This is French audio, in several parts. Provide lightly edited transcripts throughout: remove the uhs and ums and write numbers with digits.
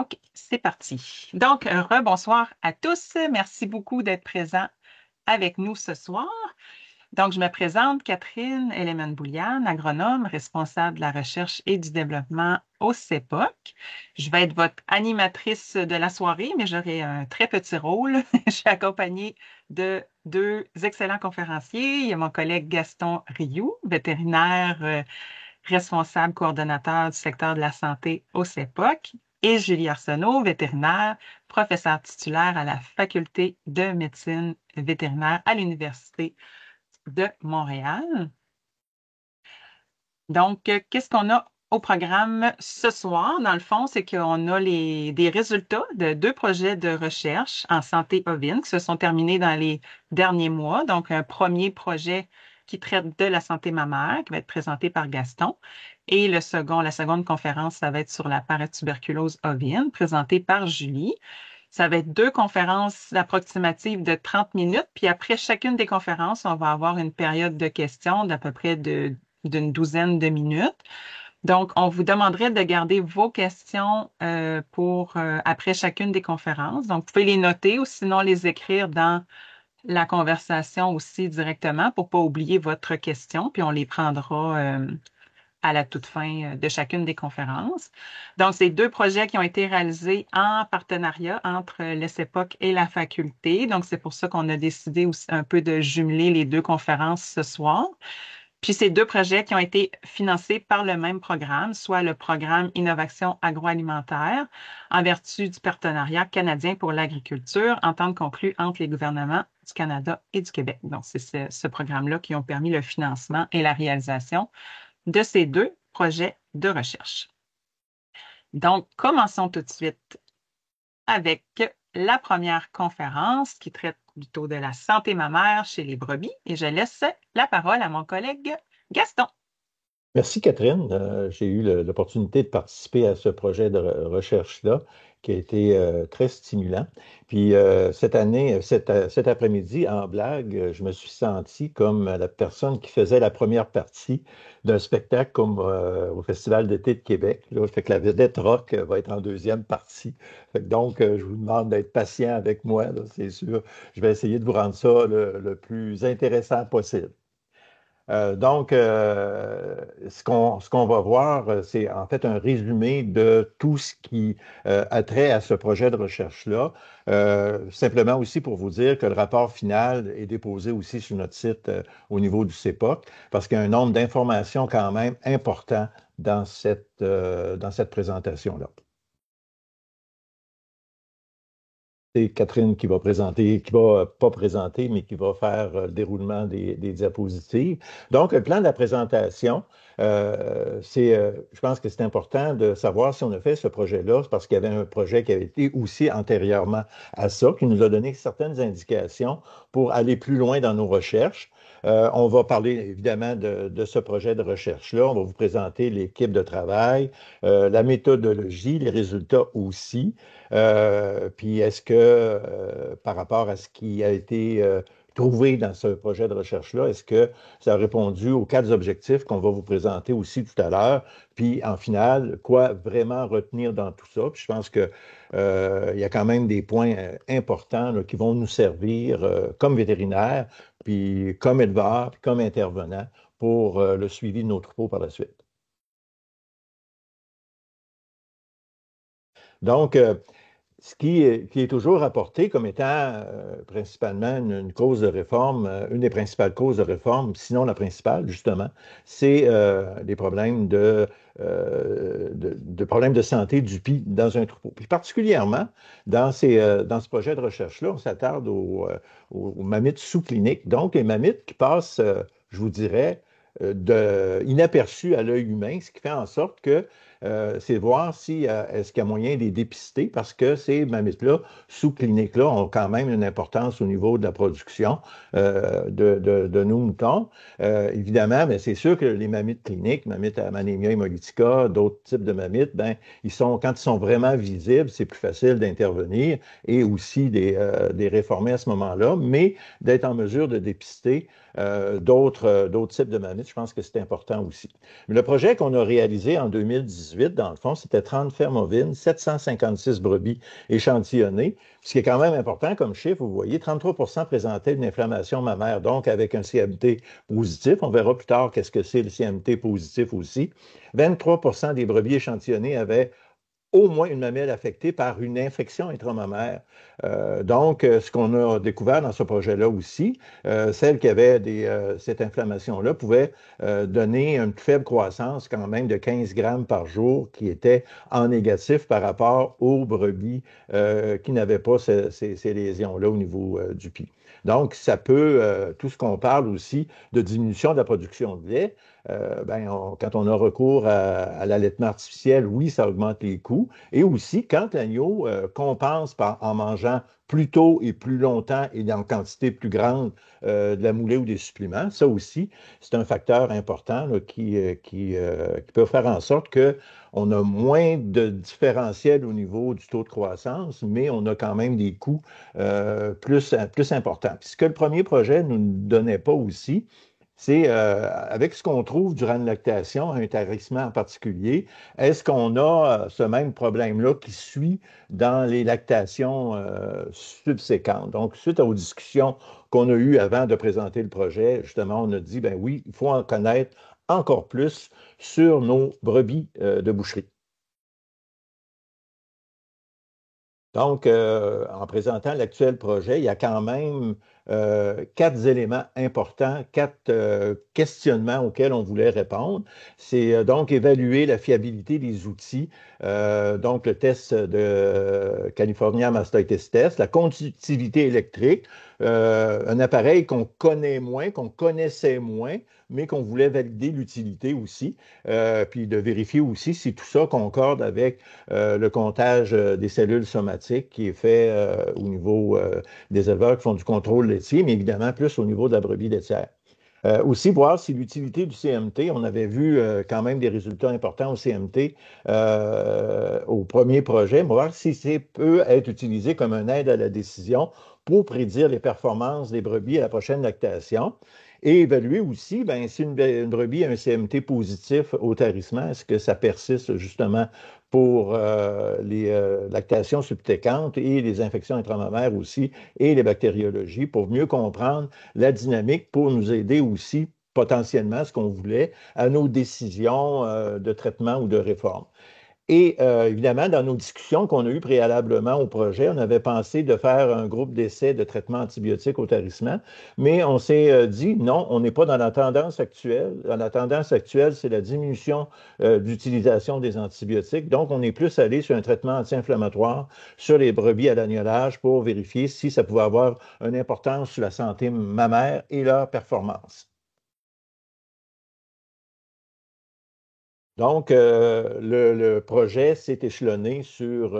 OK, c'est parti. Donc, rebonsoir à tous. Merci beaucoup d'être présents avec nous ce soir. Donc, je me présente, Catherine Elemen-Bouliane, agronome, responsable de la recherche et du développement au CEPOC. Je vais être votre animatrice de la soirée, mais j'aurai un très petit rôle. Je suis accompagnée de deux excellents conférenciers. Il y a mon collègue Gaston Rioux, vétérinaire responsable coordonnateur du secteur de la santé au CEPOC, et Julie Arsenault, vétérinaire, professeure titulaire à la faculté de médecine vétérinaire à l'Université de Montréal. Donc, qu'est-ce qu'on a au programme ce soir? Dans le fond, c'est qu'on a des résultats de deux projets de recherche en santé ovine qui se sont terminés dans les derniers mois. Donc, un premier projet qui traite de la santé mammaire, qui va être présenté par Gaston. Et la seconde conférence, ça va être sur la paratuberculose ovine, présentée par Julie. Ça va être deux conférences approximatives de 30 minutes. Puis après chacune des conférences, on va avoir une période de questions d'à peu près d'une douzaine de minutes. Donc, on vous demanderait de garder vos questions pour après chacune des conférences. Donc, vous pouvez les noter ou sinon les écrire dans la conversation aussi directement pour ne pas oublier votre question, puis on les prendra à la toute fin de chacune des conférences. Donc, c'est deux projets qui ont été réalisés en partenariat entre le CEPOC et la faculté. Donc, c'est pour ça qu'on a décidé aussi un peu de jumeler les deux conférences ce soir. Puis, ces deux projets qui ont été financés par le même programme, soit le programme Innovation agroalimentaire, en vertu du partenariat canadien pour l'agriculture, entente conclue entre les gouvernements du Canada et du Québec. Donc, c'est ce programme-là qui ont permis le financement et la réalisation de ces deux projets de recherche. Donc, commençons tout de suite avec la première conférence qui traite plutôt de la santé mammaire chez les brebis et je laisse la parole à mon collègue Gaston. Merci Catherine. J'ai eu l'opportunité de participer à ce projet de recherche-là qui a été très stimulant. Puis cette année, cet après-midi, en blague, je me suis senti comme la personne qui faisait la première partie d'un spectacle comme au Festival d'été de Québec. Là, fait que la vedette rock va être en deuxième partie. Donc, je vous demande d'être patient avec moi, là, c'est sûr. Je vais essayer de vous rendre ça le plus intéressant possible. Ce qu'on va voir, c'est en fait un résumé de tout ce qui a trait à ce projet de recherche-là. Simplement aussi pour vous dire que le rapport final est déposé aussi sur notre site au niveau du CEPOC, parce qu'il y a un nombre d'informations quand même important dans cette présentation-là. C'est Catherine qui va présenter, qui va pas présenter, mais qui va faire le déroulement des diapositives. Donc, le plan de la présentation, je pense que c'est important de savoir si on a fait ce projet-là, c'est parce qu'il y avait un projet qui avait été aussi antérieurement à ça, qui nous a donné certaines indications pour aller plus loin dans nos recherches. On va parler évidemment de ce projet de recherche-là. On va vous présenter l'équipe de travail, la méthodologie, les résultats aussi. Puis est-ce que par rapport à ce qui a été trouvé dans ce projet de recherche-là, est-ce que ça a répondu aux quatre objectifs qu'on va vous présenter aussi tout à l'heure? Puis en finale, quoi vraiment retenir dans tout ça? Puis je pense que il y a quand même des points importants là, qui vont nous servir comme vétérinaires, puis comme éleveurs, puis comme intervenants pour le suivi de nos troupeaux par la suite. Donc, qui est toujours rapporté comme étant principalement une cause de réforme, une des principales causes de réforme, sinon la principale, justement, c'est des problèmes de problèmes de santé du pie dans un troupeau. Puis particulièrement, dans ce projet de recherche-là, on s'attarde aux mammites sous-cliniques, donc les mammites qui passent, je vous dirais, inaperçus à l'œil humain, ce qui fait en sorte que c'est voir si est-ce qu'il y a moyen de les dépister parce que ces mammites-là, sous-cliniques-là, ont quand même une importance au niveau de la production de nos moutons. Évidemment, mais c'est sûr que les mammites cliniques, mammites à Amannia hemolytica, d'autres types de mammites, ben, quand ils sont vraiment visibles, c'est plus facile d'intervenir et aussi des réformer à ce moment-là, mais d'être en mesure de dépister d'autres types de mammites, je pense que c'est important aussi. Mais le projet qu'on a réalisé en 2018, 2018, dans le fond, c'était 30 fermes ovines, 756 brebis échantillonnées. Ce qui est quand même important comme chiffre, vous voyez, 33 présentaient une inflammation mammaire, donc avec un CMT positif. On verra plus tard qu'est-ce que c'est le CMT positif aussi. 23 des brebis échantillonnées avaient au moins une mamelle affectée par une infection intramammaire. Ce qu'on a découvert dans ce projet-là aussi, celle qui avait cette inflammation-là pouvait donner une faible croissance quand même de 15 grammes par jour qui était en négatif par rapport aux brebis qui n'avaient pas ces lésions-là au niveau du pied. Donc, ça peut, tout ce qu'on parle aussi de diminution de la production de lait, quand on a recours à l'allaitement artificiel, oui, ça augmente les coûts. Et aussi, quand l'agneau compense en mangeant plus tôt et plus longtemps et en quantité plus grande de la moulée ou des suppléments, ça aussi, c'est un facteur important là, qui peut faire en sorte qu'on a moins de différentiel au niveau du taux de croissance, mais on a quand même des coûts plus importants. Puis ce que le premier projet ne nous donnait pas aussi, c'est avec ce qu'on trouve durant une lactation, un tarissement en particulier, est-ce qu'on a ce même problème-là qui suit dans les lactations subséquentes? Donc, suite aux discussions qu'on a eues avant de présenter le projet, justement, on a dit, ben oui, il faut en connaître encore plus sur nos brebis de boucherie. Donc, en présentant l'actuel projet, il y a quand même quatre éléments importants, quatre questionnements auxquels on voulait répondre. C'est donc évaluer la fiabilité des outils, donc le test de California Mastitis Test, la conductivité électrique, un appareil qu'on connaît moins, qu'on connaissait moins, mais qu'on voulait valider l'utilité aussi, puis de vérifier aussi si tout ça concorde avec le comptage des cellules somatiques qui est fait au niveau des éleveurs qui font du contrôle laitier, mais évidemment plus au niveau de la brebis laitière. Aussi, voir si l'utilité du CMT, on avait vu quand même des résultats importants au CMT au premier projet, voir si c'est peut être utilisé comme un aide à la décision pour prédire les performances des brebis à la prochaine lactation. Et évaluer aussi, ben, si une brebis a un CMT positif au tarissement, est-ce que ça persiste justement pour les lactations subséquentes et les infections intramammaires aussi et les bactériologies pour mieux comprendre la dynamique pour nous aider aussi potentiellement, ce qu'on voulait, à nos décisions de traitement ou de réforme. Et évidemment, dans nos discussions qu'on a eues préalablement au projet, on avait pensé de faire un groupe d'essais de traitement antibiotique au tarissement, mais on s'est dit non, on n'est pas dans la tendance actuelle. Dans la tendance actuelle, c'est la diminution d'utilisation des antibiotiques. Donc, on est plus allé sur un traitement anti-inflammatoire sur les brebis à l'agnolage pour vérifier si ça pouvait avoir une importance sur la santé mammaire et leur performance. Donc, le projet s'est échelonné sur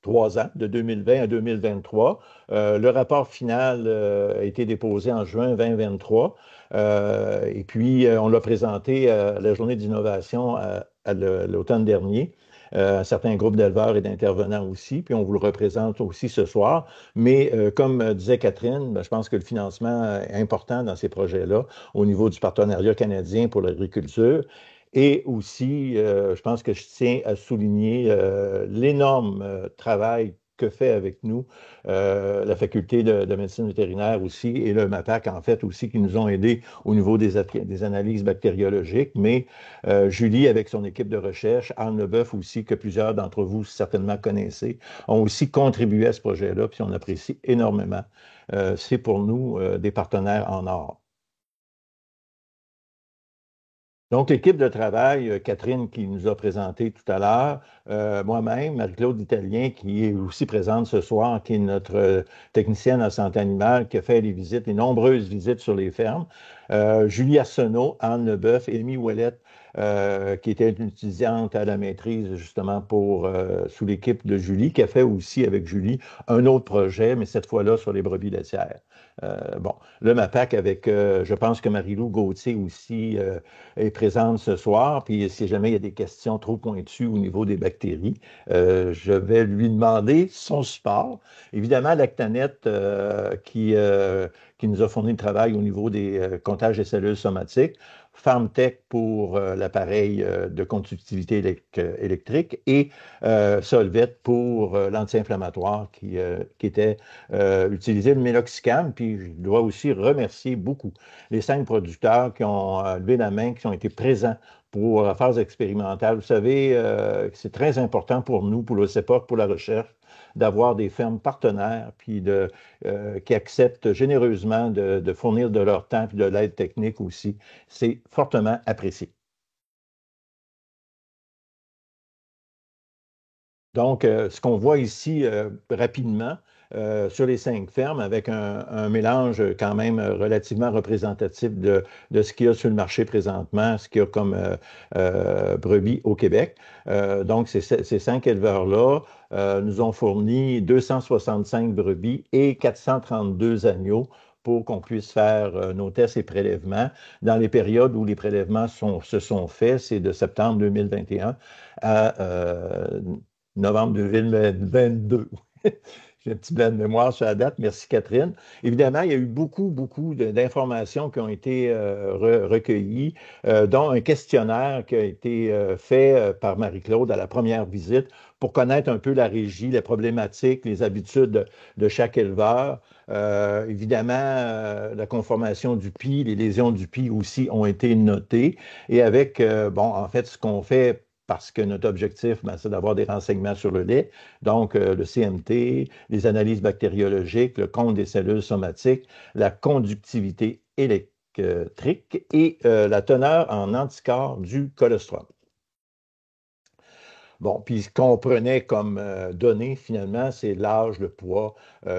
3 ans, de 2020 à 2023. Le rapport final a été déposé en juin 2023. Et puis, on l'a présenté à la journée d'innovation à l'automne dernier. Un certain groupe d'éleveurs et d'intervenants aussi, puis on vous le représente aussi ce soir. Mais comme disait Catherine, ben, je pense que le financement est important dans ces projets-là au niveau du partenariat canadien pour l'agriculture. Et aussi, je pense que je tiens à souligner l'énorme travail que fait avec nous la faculté de médecine vétérinaire aussi et le MAPAC, en fait, aussi, qui nous ont aidés au niveau des analyses bactériologiques. Mais Julie, avec son équipe de recherche, Anne Leboeuf aussi, que plusieurs d'entre vous certainement connaissez, ont aussi contribué à ce projet-là, puis on apprécie énormément. C'est pour nous des partenaires en or. Donc, l'équipe de travail, Catherine qui nous a présenté tout à l'heure, moi-même, Marie-Claude Italien qui est aussi présente ce soir, qui est notre technicienne en santé animale, qui a fait les visites, les nombreuses visites sur les fermes, Julie Arsenault, Anne Leboeuf, Amy Ouellette, qui était une étudiante à la maîtrise justement sous l'équipe de Julie, qui a fait aussi avec Julie un autre projet, mais cette fois-là sur les brebis laitières. Bon, le MAPAC avec, je pense que Marie-Lou Gauthier aussi est présente ce soir. Puis si jamais il y a des questions trop pointues au niveau des bactéries, je vais lui demander son support. Évidemment, Lactanet qui nous a fourni le travail au niveau des comptages des cellules somatiques. FarmTech pour l'appareil de conductivité électrique et Solvet pour l'anti-inflammatoire qui était utilisé, le Meloxicam. Puis je dois aussi remercier beaucoup les 5 producteurs qui ont levé la main, qui ont été présents pour la phase expérimentale. Vous savez, c'est très important pour nous, pour le CEPOC, pour la recherche, d'avoir des fermes partenaires puis qui acceptent généreusement de fournir de leur temps et de l'aide technique aussi. C'est fortement apprécié. Donc, ce qu'on voit ici rapidement sur les 5 fermes, avec un mélange quand même relativement représentatif de ce qu'il y a sur le marché présentement, ce qu'il y a comme brebis au Québec. Donc, ces 5 éleveurs-là nous ont fourni 265 brebis et 432 agneaux pour qu'on puisse faire nos tests et prélèvements. Dans les périodes où les prélèvements se sont faits, c'est de septembre 2021 à novembre 2022. J'ai un petit blanc de mémoire sur la date. Merci, Catherine. Évidemment, il y a eu beaucoup, beaucoup d'informations qui ont été recueillies, dont un questionnaire qui a été fait par Marie-Claude à la première visite pour connaître un peu la régie, les problématiques, les habitudes de chaque éleveur. Évidemment, la conformation du PI, les lésions du PI aussi ont été notées. Et avec, en fait, ce qu'on fait parce que notre objectif, c'est d'avoir des renseignements sur le lait. Donc, le CMT, les analyses bactériologiques, le compte des cellules somatiques, la conductivité électrique et la teneur en anticorps du colostrum. Bon, puis ce qu'on prenait comme données, finalement, c'est l'âge, le poids,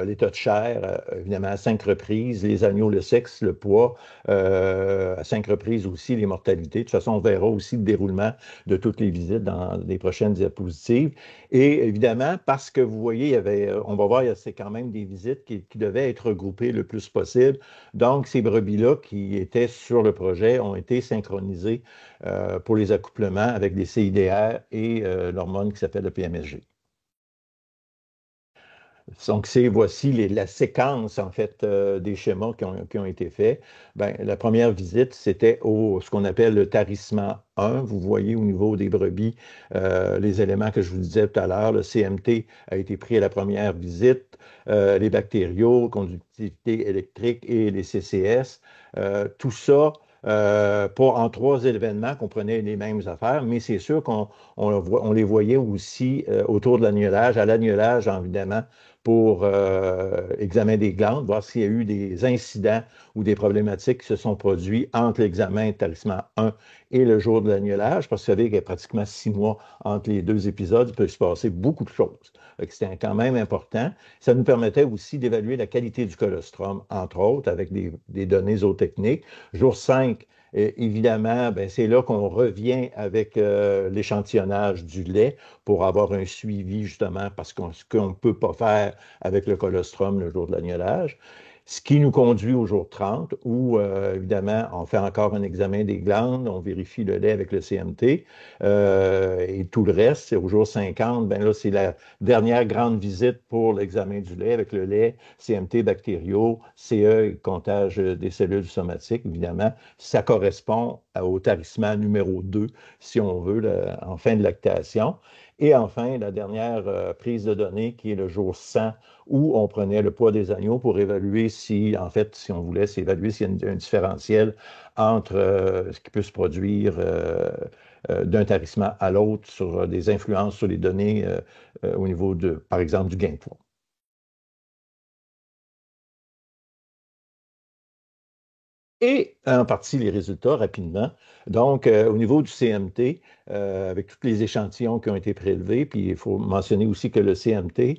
l'état de chair, évidemment, à 5 reprises, les agneaux, le sexe, le poids, à 5 reprises aussi, les mortalités. De toute façon, on verra aussi le déroulement de toutes les visites dans les prochaines diapositives. Et évidemment, parce que vous voyez, on va voir, c'est quand même des visites qui devaient être regroupées le plus possible. Donc, ces brebis-là qui étaient sur le projet ont été synchronisées pour les accouplements avec des CIDR et l'hormone qui s'appelle le PMSG. Donc, voici la séquence, en fait, des schémas qui ont été faits. Ben, la première visite, c'était ce qu'on appelle le tarissement 1. Vous voyez au niveau des brebis les éléments que je vous disais tout à l'heure. Le CMT a été pris à la première visite, les bactériaux, conductivité électrique et les CCS. Tout ça en 3 événements qu'on prenait les mêmes affaires, mais c'est sûr qu'on les voyait aussi autour de l'agnelage, à l'agnelage, évidemment, pour examen des glandes, voir s'il y a eu des incidents ou des problématiques qui se sont produits entre l'examen tarissement 1 et le jour de l'agnelage, parce que vous savez qu'il y a pratiquement 6 mois entre les 2 épisodes, il peut se passer beaucoup de choses. C'était quand même important. Ça nous permettait aussi d'évaluer la qualité du colostrum, entre autres, avec des données zootechniques. Jour 5, évidemment, c'est là qu'on revient avec l'échantillonnage du lait pour avoir un suivi, justement, parce qu'on ne peut pas faire avec le colostrum le jour de l'agnelage. Ce qui nous conduit au jour 30, où, évidemment, on fait encore un examen des glandes, on vérifie le lait avec le CMT, et tout le reste, c'est au jour 50, là, c'est la dernière grande visite pour l'examen du lait, avec le lait, CMT bactériaux, CE, comptage des cellules somatiques, évidemment. Ça correspond au tarissement numéro 2, si on veut, en fin de lactation. Et enfin, la dernière prise de données, qui est le jour 100, où on prenait le poids des agneaux pour évaluer si on voulait évaluer s'il y a un différentiel entre ce qui peut se produire d'un tarissement à l'autre sur des influences sur les données au niveau par exemple, du gain de poids. Et en partie les résultats rapidement. Donc, au niveau du CMT, avec tous les échantillons qui ont été prélevés, puis il faut mentionner aussi que le CMT,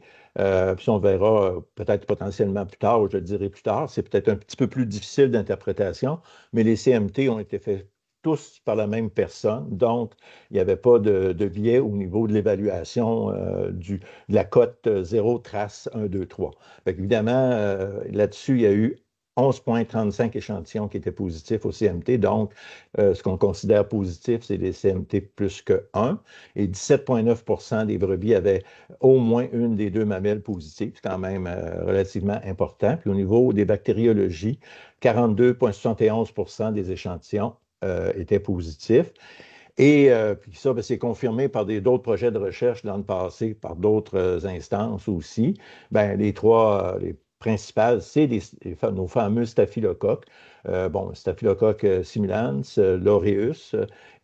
puis on verra peut-être potentiellement plus tard, ou je le dirai plus tard, c'est peut-être un petit peu plus difficile d'interprétation, mais les CMT ont été faits tous par la même personne, donc il n'y avait pas de biais au niveau de l'évaluation de la cote 0, trace 1, 2, 3. Fait évidemment, là-dessus, il y a eu 11,35 échantillons qui étaient positifs au CMT. Donc, ce qu'on considère positif, c'est les CMT plus que 1. Et 17,9 des brebis avaient au moins une des 2 mamelles positives. C'est quand même relativement important. Puis au niveau des bactériologies, 42,71 des échantillons était positif. Et puis ça, ben, c'est confirmé par d'autres projets de recherche dans le passé, par d'autres instances aussi. Ben, les principales, c'est nos fameux staphylocoques. Bon, Staphylococcus similans, l'aureus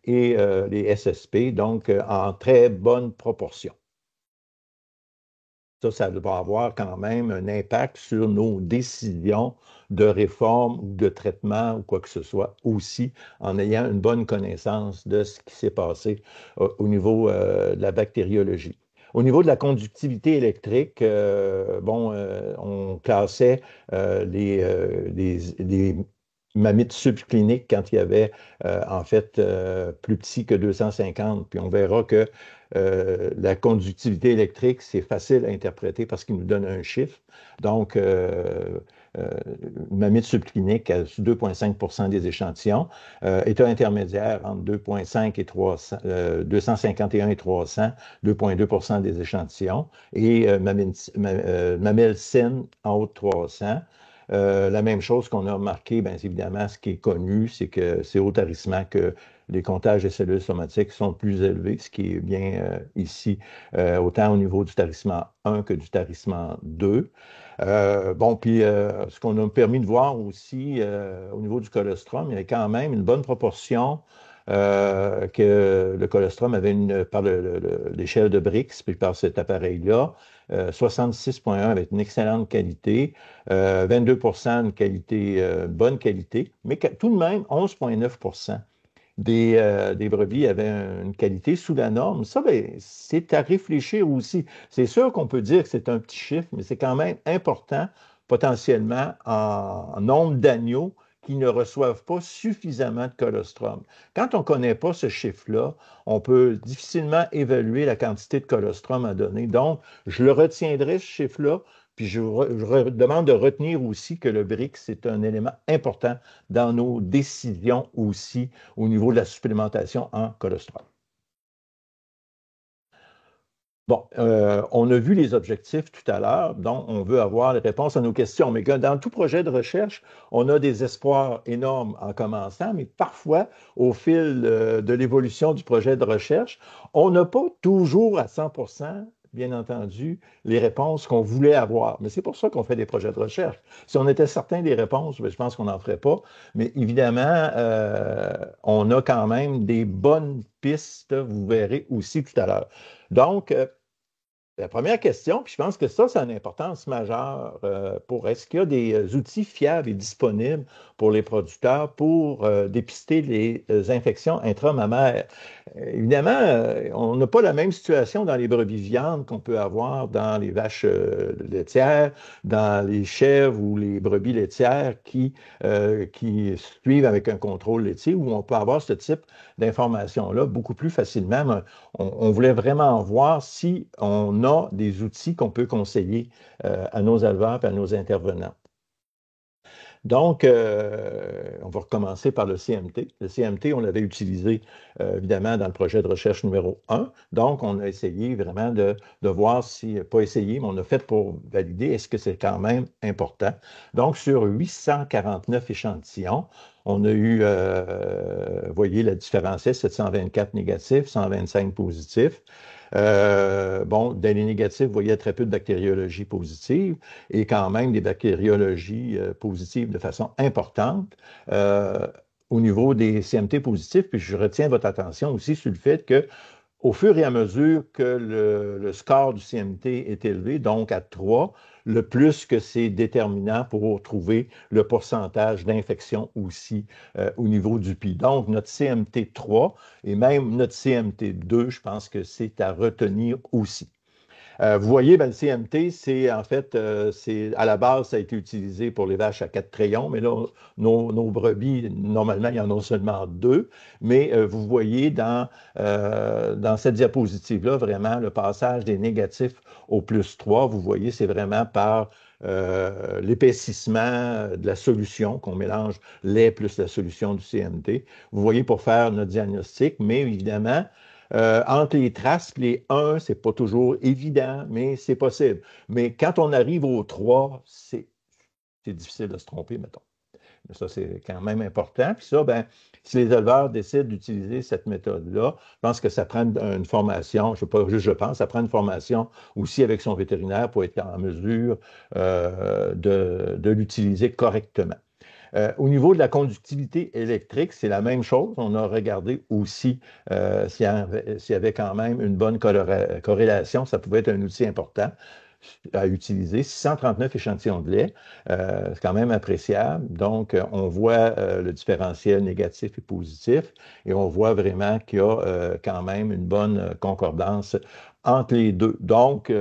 et les SSP, donc en très bonne proportion. Ça va avoir quand même un impact sur nos décisions de réforme ou de traitement ou quoi que ce soit aussi, en ayant une bonne connaissance de ce qui s'est passé au niveau de la bactériologie. Au niveau de la conductivité électrique, bon, on classait les mammites subcliniques quand il y avait en fait plus petit que 250. Puis on verra que la conductivité électrique, c'est facile à interpréter parce qu'il nous donne un chiffre. Donc, euh, mammites subcliniques à 2,5 des échantillons, état intermédiaire entre 2,5 et 300, 251 et 300, 2,2 des échantillons, et mamelles saines en haut de 300. La même chose qu'on a remarqué, bien évidemment, ce qui est connu, c'est que c'est au tarissement que les comptages des cellules somatiques sont plus élevés, ce qui est bien ici, autant au niveau du tarissement 1 que du tarissement 2. Bon, puis ce qu'on a permis de voir aussi au niveau du colostrum, il y avait quand même une bonne proportion que le colostrum avait par l'échelle de Brix, puis par cet appareil-là, 66,1 avec une excellente qualité, 22 de qualité, bonne qualité, mais tout de même 11,9 des brebis avaient une qualité sous la norme. Ça, ben, c'est à réfléchir aussi. C'est sûr qu'on peut dire que c'est un petit chiffre, mais c'est quand même important potentiellement en nombre d'agneaux qui ne reçoivent pas suffisamment de colostrum. Quand on ne connaît pas ce chiffre-là, on peut difficilement évaluer la quantité de colostrum à donner. Donc, je le retiendrai, ce chiffre-là, puis je demande de retenir aussi que le BRIC, c'est un élément important dans nos décisions aussi au niveau de la supplémentation en colostrum. Bon, on a vu les objectifs tout à l'heure, donc on veut avoir les réponses à nos questions. Mais dans tout projet de recherche, on a des espoirs énormes en commençant, mais parfois, au fil de l'évolution du projet de recherche, on n'a pas toujours à 100%, bien entendu, les réponses qu'on voulait avoir. Mais c'est pour ça qu'on fait des projets de recherche. Si on était certain des réponses, bien, je pense qu'on n'en ferait pas. Mais évidemment, on a quand même des bonnes pistes, vous verrez aussi tout à l'heure. Donc, la première question, puis je pense que ça, c'est une importance majeure pour est-ce qu'il y a des outils fiables et disponibles pour les producteurs pour dépister les infections intramammaires? Évidemment, on n'a pas la même situation dans les brebis viandes qu'on peut avoir dans les vaches laitières, dans les chèvres ou les brebis laitières qui suivent avec un contrôle laitier, où on peut avoir ce type d'informations-là beaucoup plus facilement. Mais on voulait vraiment voir si on a des outils qu'on peut conseiller à nos éleveurs et à nos intervenants. Donc, on va recommencer par le CMT. Le CMT, on l'avait utilisé évidemment dans le projet de recherche numéro 1. Donc, on a essayé vraiment de voir si, pas essayé, mais on a fait pour valider est-ce que c'est quand même important. Donc, sur 849 échantillons, on a eu, vous voyez la différence, 724 négatifs, 125 positifs. Bon, dans les négatifs, vous voyez très peu de bactériologie positive et quand même des bactériologies positives de façon importante. Au niveau des CMT positifs, puis je retiens votre attention aussi sur le fait que au fur et à mesure que le score du CMT est élevé, donc à 3, le plus que c'est déterminant pour trouver le pourcentage d'infection aussi au niveau du PI. Donc, notre CMT 3 et même notre CMT 2, je pense que c'est à retenir aussi. Vous voyez, ben, le CMT, c'est en fait, à la base, ça a été utilisé pour les vaches à 4 crayons, mais là, nos brebis, normalement, il y en a seulement 2. Mais vous voyez dans cette diapositive-là, vraiment, le passage des négatifs au +3, vous voyez, c'est vraiment par l'épaississement de la solution, qu'on mélange lait plus la solution du CMT. Vous voyez, pour faire notre diagnostic, mais évidemment, entre les traces et les 1, c'est pas toujours évident, mais c'est possible. Mais quand on arrive au 3, c'est difficile de se tromper, mettons. Ça, c'est quand même important. Puis ça, ben, si les éleveurs décident d'utiliser cette méthode-là, je pense que ça prend une formation, je sais pas juste je pense, ça prend une formation aussi avec son vétérinaire pour être en mesure de l'utiliser correctement. Au niveau de la conductivité électrique, c'est la même chose. On a regardé aussi s'il y avait quand même une bonne corrélation. Ça pouvait être un outil important à utiliser. 639 échantillons de lait, c'est quand même appréciable. Donc, on voit le différentiel négatif et positif et on voit vraiment qu'il y a quand même une bonne concordance entre les deux. Donc,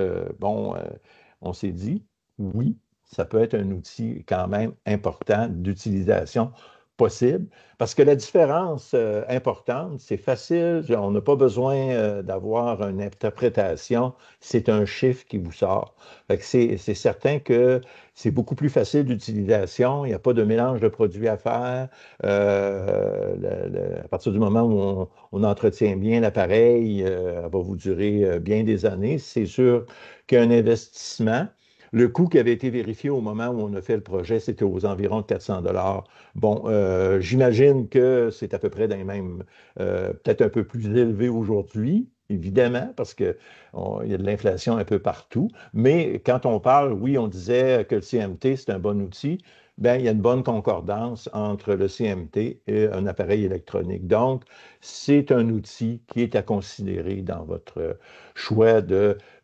on s'est dit, oui, ça peut être un outil quand même important d'utilisation possible. Parce que la différence importante, c'est facile, on n'a pas besoin d'avoir une interprétation, c'est un chiffre qui vous sort. Fait que c'est certain que c'est beaucoup plus facile d'utilisation, il n'y a pas de mélange de produits à faire. À partir du moment où on entretient bien l'appareil, elle va vous durer bien des années. C'est sûr qu'il y a un investissement. Le coût qui avait été vérifié au moment où on a fait le projet, c'était aux environs de 400 dollars. Bon, j'imagine que c'est à peu près dans les mêmes, peut-être un peu plus élevé aujourd'hui, évidemment, parce qu'il y a de l'inflation un peu partout. Mais quand on parle, oui, on disait que le CMT, c'est un bon outil. Ben, il y a une bonne concordance entre le CMT et un appareil électronique. Donc, c'est un outil qui est à considérer dans votre choix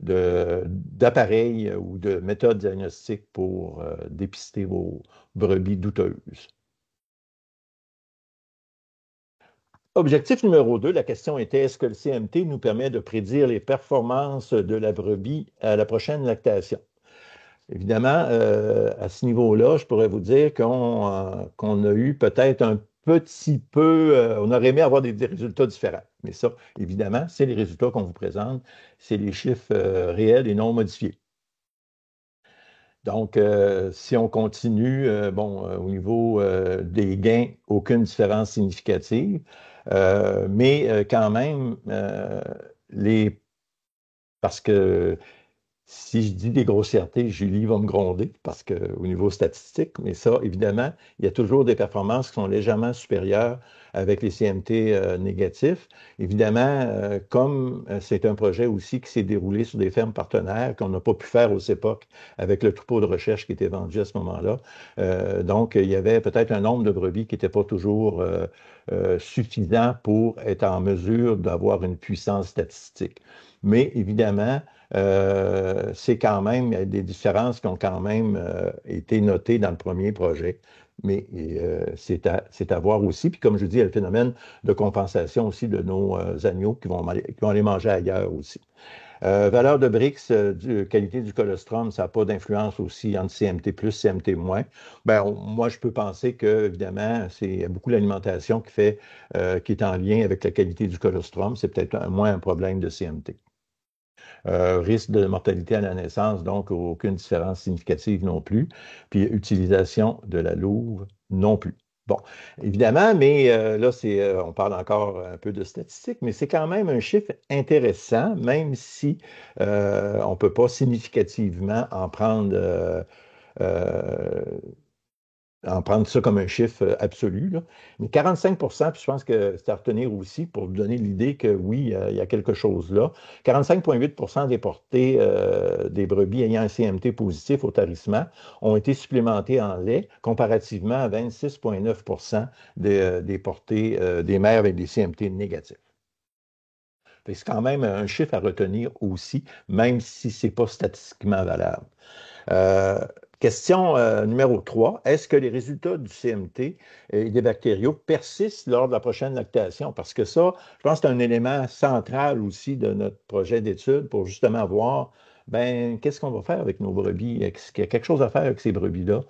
d'appareils ou de méthodes diagnostiques pour dépister vos brebis douteuses. Objectif numéro 2, la question était, est-ce que le CMT nous permet de prédire les performances de la brebis à la prochaine lactation? Évidemment, à ce niveau-là, je pourrais vous dire qu'on a eu peut-être un petit peu, on aurait aimé avoir des résultats différents. Mais ça, évidemment, c'est les résultats qu'on vous présente, c'est les chiffres réels et non modifiés. Donc, si on continue, au niveau des gains, aucune différence significative, mais quand même, les, parce que si je dis des grossièretés, Julie va me gronder parce qu'au niveau statistique, mais ça, évidemment, il y a toujours des performances qui sont légèrement supérieures avec les CMT négatifs. Évidemment, comme c'est un projet aussi qui s'est déroulé sur des fermes partenaires qu'on n'a pas pu faire aux époques avec le troupeau de recherche qui était vendu à ce moment-là. Donc, il y avait peut-être un nombre de brebis qui n'était pas toujours suffisant pour être en mesure d'avoir une puissance statistique. Mais évidemment, c'est quand même il y a des différences qui ont quand même été notées dans le premier projet. Mais c'est à voir aussi. Puis comme je dis, il y a le phénomène de compensation aussi de nos agneaux qui vont aller manger ailleurs aussi. Valeur de Brix, qualité du colostrum, ça n'a pas d'influence aussi entre CMT plus, CMT moins. Ben, moi, je peux penser que, évidemment, c'est beaucoup l'alimentation qui est en lien avec la qualité du colostrum. C'est peut-être moins un problème de CMT. Risque de mortalité à la naissance, donc aucune différence significative non plus. Puis utilisation de la louve non plus. Bon, évidemment, mais là, on parle encore un peu de statistiques, mais c'est quand même un chiffre intéressant, même si on ne peut pas significativement euh, en prendre ça comme un chiffre absolu, là. Mais 45 puis je pense que c'est à retenir aussi pour vous donner l'idée que oui, il y a quelque chose là. 45,8 des portées des brebis ayant un CMT positif au tarissement ont été supplémentées en lait, comparativement à 26,9 des portées des mères avec des CMT négatifs. C'est quand même un chiffre à retenir aussi, même si ce n'est pas statistiquement valable. Euh, Question numéro 3. Est-ce que les résultats du CMT et des bactériaux persistent lors de la prochaine lactation? Parce que ça, je pense que c'est un élément central aussi de notre projet d'étude pour justement voir, ben, qu'est-ce qu'on va faire avec nos brebis? Est-ce qu'il y a quelque chose à faire avec ces brebis-là?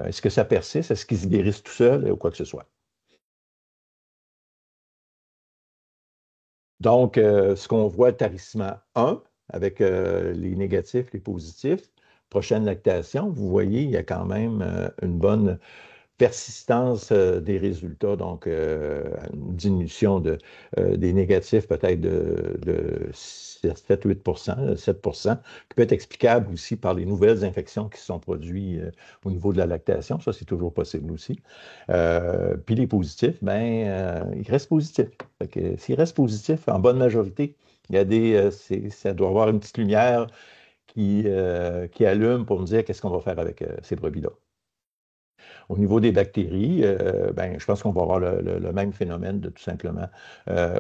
Est-ce que ça persiste? Est-ce qu'ils se guérissent tout seuls ou quoi que ce soit? Donc, ce qu'on voit, tarissement 1, avec les négatifs, les positifs, prochaine lactation, vous voyez, il y a quand même une bonne persistance des résultats, donc une diminution des négatifs peut-être de 7-8 7 qui peut être explicable aussi par les nouvelles infections qui se sont produites au niveau de la lactation. Ça, c'est toujours possible aussi. Puis les positifs, ben, ils restent positifs. S'ils restent positifs en bonne majorité, il y a ça doit avoir une petite lumière qui allume pour me dire qu'est-ce qu'on va faire avec ces brebis-là. Au niveau des bactéries, ben, je pense qu'on va avoir le même phénomène de tout simplement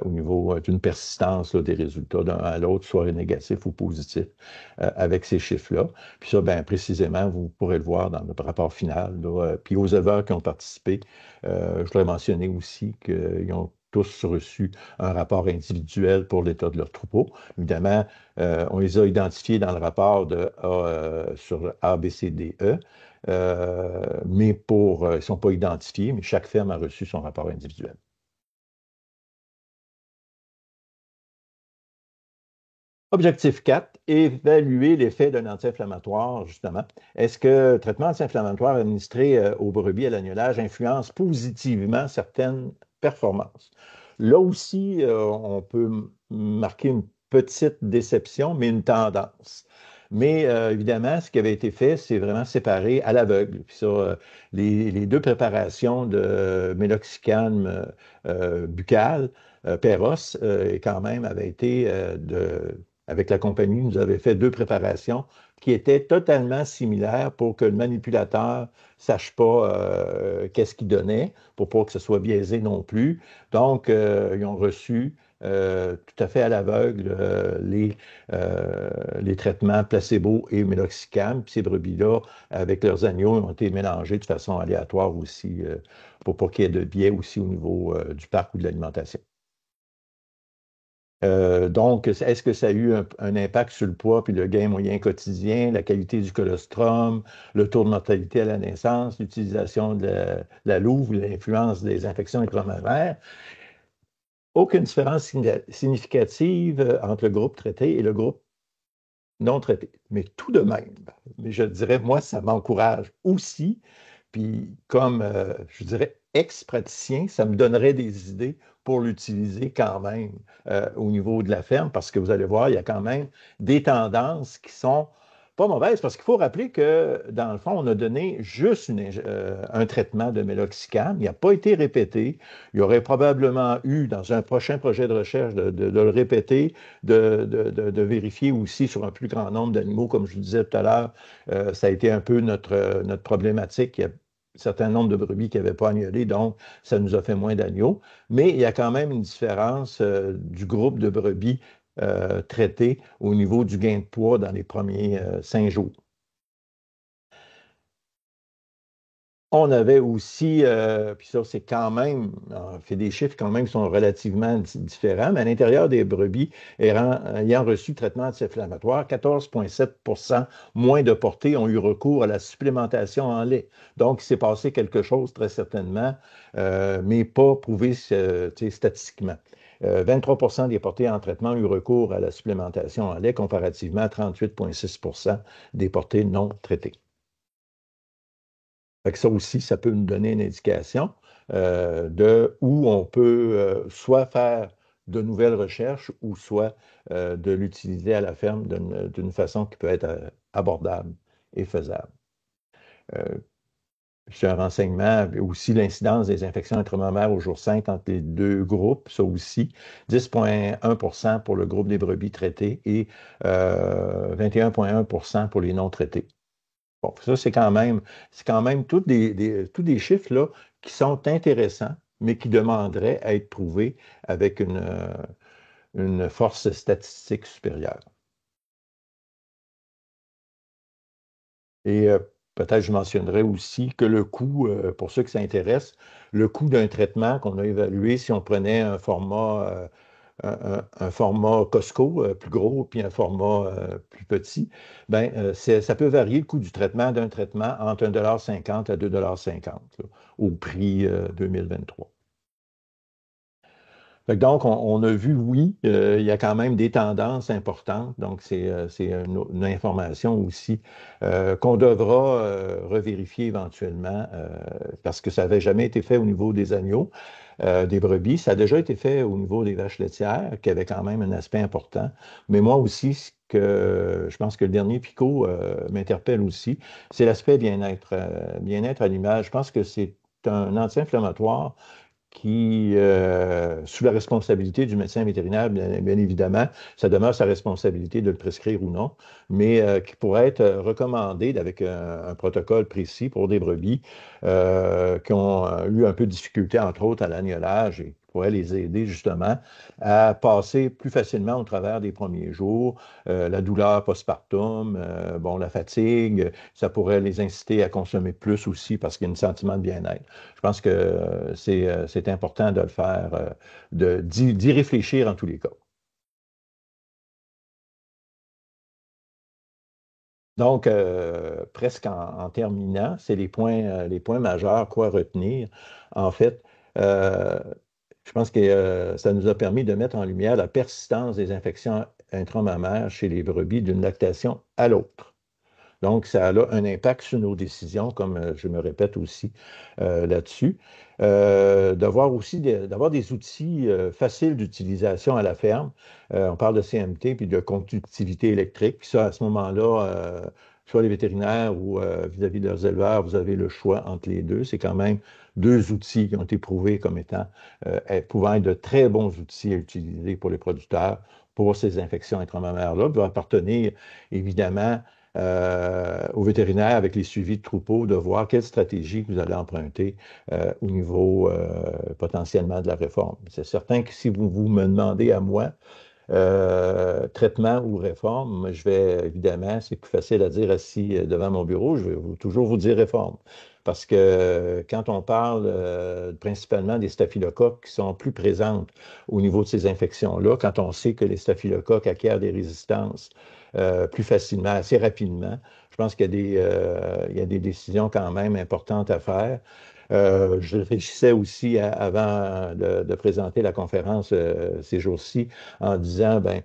au niveau d'une persistance là, des résultats d'un à l'autre, soit négatif ou positif, avec ces chiffres-là. Puis ça, ben, précisément, vous pourrez le voir dans le rapport final. Là. Puis aux éleveurs qui ont participé, je voudrais mentionner aussi qu'ils ont tous reçu un rapport individuel pour l'état de leur troupeau. Évidemment, on les a identifiés dans le rapport sur A, B, C, D, E. Mais ils ne sont pas identifiés, mais chaque ferme a reçu son rapport individuel. Objectif 4, évaluer l'effet d'un anti-inflammatoire, justement. Est-ce que le traitement anti-inflammatoire administré aux brebis à l'agnelage influence positivement certaines performances? Là aussi, on peut marquer une petite déception, mais une tendance. Mais évidemment, ce qui avait été fait, c'est vraiment séparer à l'aveugle. Puis ça, les deux préparations de méloxicam buccal, Péros, quand même, avait été avec la compagnie, nous avait fait deux préparations qui étaient totalement similaires pour que le manipulateur ne sache pas qu'est-ce qu'il donnait, pour pas que ce soit biaisé non plus. Donc, ils ont reçu tout à fait à l'aveugle les traitements placebo et méloxicam. Puis ces brebis-là, avec leurs agneaux, ont été mélangés de façon aléatoire aussi pour pas qu'il y ait de biais aussi au niveau du parc ou de l'alimentation. Donc, est-ce que ça a eu un impact sur le poids puis le gain moyen quotidien, la qualité du colostrum, le taux de mortalité à la naissance, l'utilisation de la louve, l'influence des infections intramammaires? Aucune différence significative entre le groupe traité et le groupe non traité. Mais tout de même, mais je dirais, moi, ça m'encourage aussi. Puis, comme, je dirais, ex-praticien, ça me donnerait des idées pour l'utiliser quand même au niveau de la ferme, parce que vous allez voir, il y a quand même des tendances qui sont pas mauvaises, parce qu'il faut rappeler que, dans le fond, on a donné juste un traitement de méloxicam. Il n'a pas été répété. Il y aurait probablement eu, dans un prochain projet de recherche, de le répéter, de vérifier aussi sur un plus grand nombre d'animaux, comme je vous disais tout à l'heure. Ça a été un peu notre problématique. Il y a un certain nombre de brebis qui n'avaient pas agnelé, donc ça nous a fait moins d'agneaux. Mais il y a quand même une différence du groupe de brebis traités au niveau du gain de poids dans les premiers 5 jours. On avait aussi, puis ça, c'est quand même, on fait des chiffres quand même qui sont relativement différents, mais à l'intérieur des brebis ayant reçu traitement anti-inflammatoire, 14,7 moins de portées ont eu recours à la supplémentation en lait. Donc, il s'est passé quelque chose très certainement, mais pas prouvé statistiquement. 23 des portées en traitement ont eu recours à la supplémentation en lait comparativement à 38,6 des portées non traitées. Fait que ça aussi, ça peut nous donner une indication de où on peut soit faire de nouvelles recherches ou soit de l'utiliser à la ferme d'une façon qui peut être abordable et faisable. Euh, c'est un renseignement, aussi l'incidence des infections intramammaires au jour 5 entre les deux groupes, ça aussi, 10,1 pour le groupe des brebis traités et 21,1 pour les non traités. Bon, ça, c'est quand même tous des chiffres là, qui sont intéressants, mais qui demanderaient à être prouvés avec une force statistique supérieure. Et peut-être je mentionnerai aussi que le coût, pour ceux qui s'intéressent, le coût d'un traitement qu'on a évalué si on prenait un format Costco plus gros, puis un format plus petit, ben, ça peut varier le coût du traitement d'un traitement entre 1,50 $ à 2,50 $ au prix 2023. Donc, on a vu, oui, il y a quand même des tendances importantes. Donc, c'est une information aussi qu'on devra revérifier éventuellement parce que ça n'avait jamais été fait au niveau des agneaux, des brebis. Ça a déjà été fait au niveau des vaches laitières, qui avait quand même un aspect important. Mais moi aussi, ce que je pense que le dernier picot m'interpelle aussi, c'est l'aspect bien-être, bien-être animal. Je pense que c'est un anti-inflammatoire qui, sous la responsabilité du médecin vétérinaire, bien évidemment, ça demeure sa responsabilité de le prescrire ou non, mais qui pourrait être recommandé avec un protocole précis pour des brebis qui ont eu un peu de difficulté, entre autres, à l'agnelage et qui pourrait les aider justement à passer plus facilement au travers des premiers jours, la douleur postpartum, bon, la fatigue, ça pourrait les inciter à consommer plus aussi parce qu'il y a un sentiment de bien-être. Je pense que c'est important de le faire, d'y réfléchir en tous les cas. Donc, presque en terminant, c'est les points majeurs, quoi retenir. En fait, euh, je pense que ça nous a permis de mettre en lumière la persistance des infections intramammaires chez les brebis d'une lactation à l'autre. Donc, ça a un impact sur nos décisions, comme je me répète aussi là-dessus. D'avoir aussi d'avoir des outils faciles d'utilisation à la ferme. On parle de CMT puis de conductivité électrique. Ça, à ce moment-là, soit les vétérinaires ou vis-à-vis de leurs éleveurs, vous avez le choix entre les deux. C'est quand même deux outils qui ont été prouvés comme étant pouvant être de très bons outils à utiliser pour les producteurs pour ces infections intramammaires-là, doivent appartenir évidemment aux vétérinaires avec les suivis de troupeaux de voir quelle stratégie vous allez emprunter au niveau potentiellement de la réforme. C'est certain que si vous me demandez à moi traitement ou réforme, moi, je vais évidemment, c'est plus facile à dire assis devant mon bureau, je vais toujours vous dire réforme. Parce que quand on parle principalement des staphylocoques qui sont plus présentes au niveau de ces infections-là, quand on sait que les staphylocoques acquièrent des résistances plus facilement, assez rapidement, je pense il y a des décisions quand même importantes à faire. Je réfléchissais aussi avant de présenter la conférence ces jours-ci en disant, ben,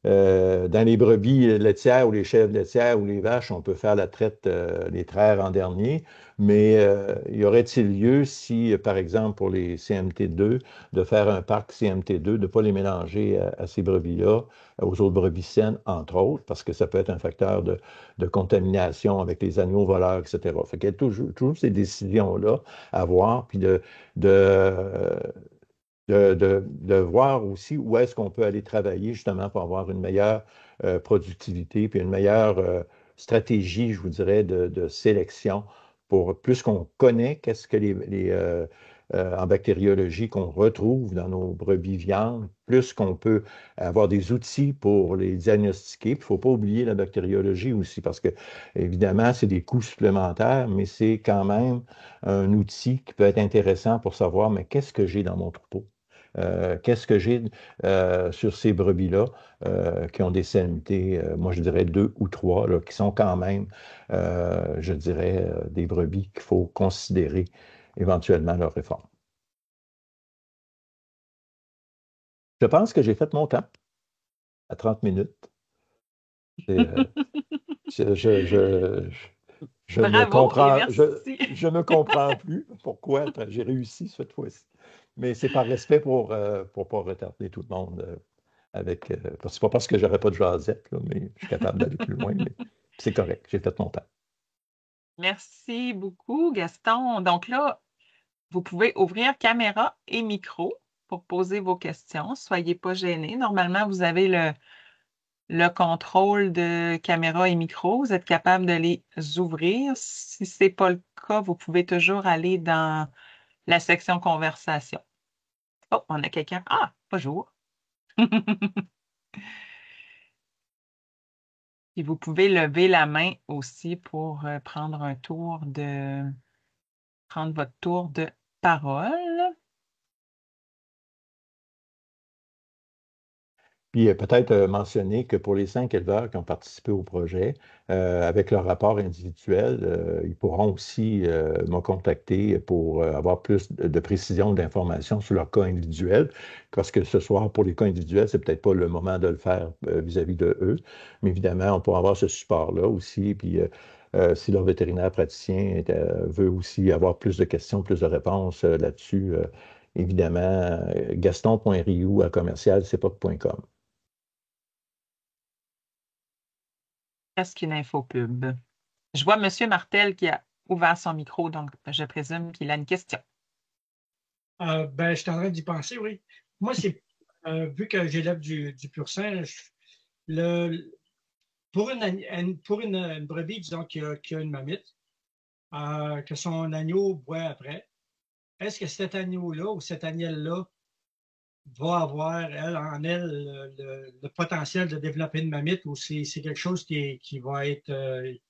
dans les brebis laitières ou les chèvres laitières ou les vaches, on peut faire la traite, les traire en dernier, mais y aurait-il lieu si, par exemple, pour les CMT2, de faire un parc CMT2, de ne pas les mélanger à ces brebis-là, aux autres brebis saines, entre autres, parce que ça peut être un facteur de contamination avec les animaux voleurs, etc. Fait qu'il y a toujours ces décisions-là à voir, puis de, de voir aussi où est-ce qu'on peut aller travailler justement pour avoir une meilleure productivité, puis une meilleure stratégie, je vous dirais, de sélection pour plus qu'on connaît qu'est-ce que en bactériologie qu'on retrouve dans nos brebis viandes, plus qu'on peut avoir des outils pour les diagnostiquer. Il ne faut pas oublier la bactériologie aussi, parce que évidemment, c'est des coûts supplémentaires, mais c'est quand même un outil qui peut être intéressant pour savoir, mais qu'est-ce que j'ai dans mon troupeau? Qu'est-ce que j'ai sur ces brebis-là qui ont des CMT, moi je dirais deux ou trois, là, qui sont quand même, je dirais, des brebis qu'il faut considérer éventuellement leur réforme. Je pense que j'ai fait mon temps à 30 minutes. Et, je, je, je, je me Bravo et comprends, merci. je me comprends plus pourquoi j'ai réussi cette fois-ci. Mais c'est par respect pour pas retarder tout le monde. C'est pas parce que j'aurais pas de jasette, là, mais je suis capable d'aller plus loin, mais c'est correct, j'ai fait mon temps. Merci beaucoup, Gaston. Donc là, vous pouvez ouvrir caméra et micro pour poser vos questions. Soyez pas gênés. Normalement, vous avez le contrôle de caméra et micro. Vous êtes capable de les ouvrir. Si ce n'est pas le cas, vous pouvez toujours aller dans la section conversation. Oh, on a quelqu'un. Ah, bonjour. Et vous pouvez lever la main aussi pour prendre votre tour de parole. Puis peut-être mentionner que pour les 5 éleveurs qui ont participé au projet, avec leur rapport individuel, ils pourront aussi me contacter pour avoir plus de précision d'informations sur leur cas individuel, parce que ce soir, pour les cas individuels, c'est peut-être pas le moment de le faire vis-à-vis de eux, mais évidemment, on pourra avoir ce support-là aussi, puis si leur vétérinaire praticien veut aussi avoir plus de questions, plus de réponses là-dessus, évidemment, gaston.rioux@commercial-cpoc.com. Est-ce qu'une info pub? Je vois M. Martel qui a ouvert son micro, donc je présume qu'il a une question. Ben, je suis en train d'y penser, oui. Moi, c'est vu que j'élève du pur sang, le, pour une brebis, disons, qui a une mamite, que son agneau boit après, est-ce que cet agneau-là ou cette agnelle-là va avoir, elle, le potentiel de développer une mamite ou c'est quelque chose qui va être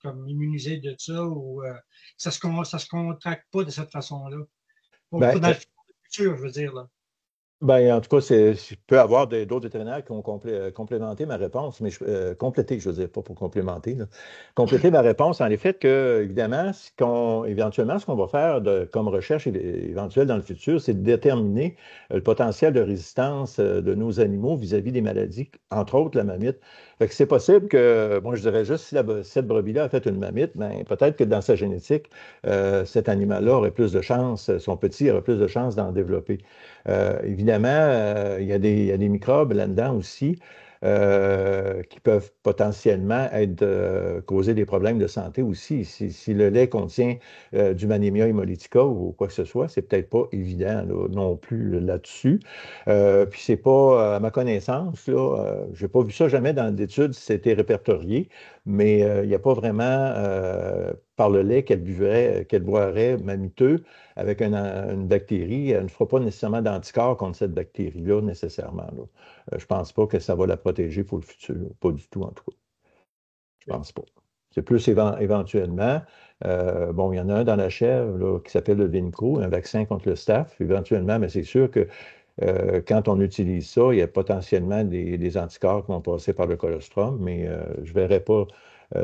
comme immunisé de ça ou ça se contracte pas de cette façon-là? Pour Ben, dans le futur, je veux dire, là. Ben, en tout cas, je peux avoir d'autres vétérinaires qui ont complémenté ma réponse, mais complété, je veux dire, pas pour complémenter, là. Compléter ma réponse en le fait que, évidemment, éventuellement, ce qu'on va faire comme recherche éventuelle dans le futur, c'est de déterminer le potentiel de résistance de nos animaux vis-à-vis des maladies, entre autres la mamite. Fait que c'est possible que, bon, je dirais juste si cette brebis-là a fait une mamite, ben, peut-être que dans sa génétique, cet animal-là aurait plus de chances, son petit aurait plus de chances d'en développer. Évidemment, il y a des microbes là-dedans aussi qui peuvent potentiellement causer des problèmes de santé aussi. Si le lait contient du Mannemia hemolytica ou quoi que ce soit, c'est peut-être pas évident là, non plus là-dessus. Puis c'est pas, à ma connaissance, là, j'ai pas vu ça jamais dans l'étude si c'était répertorié, mais il n'y a pas vraiment par le lait qu'elle buvrait, qu'elle boirait mamiteux avec une bactérie, elle ne fera pas nécessairement d'anticorps contre cette bactérie-là nécessairement, là. Je ne pense pas que ça va la protéger pour le futur. Pas du tout, en tout cas. Je ne pense pas. C'est plus éventuellement. Bon, il y en a un dans la chèvre là, qui s'appelle le Vinco, un vaccin contre le staph, éventuellement, mais c'est sûr que quand on utilise ça, il y a potentiellement des anticorps qui vont passer par le colostrum, mais je ne verrai pas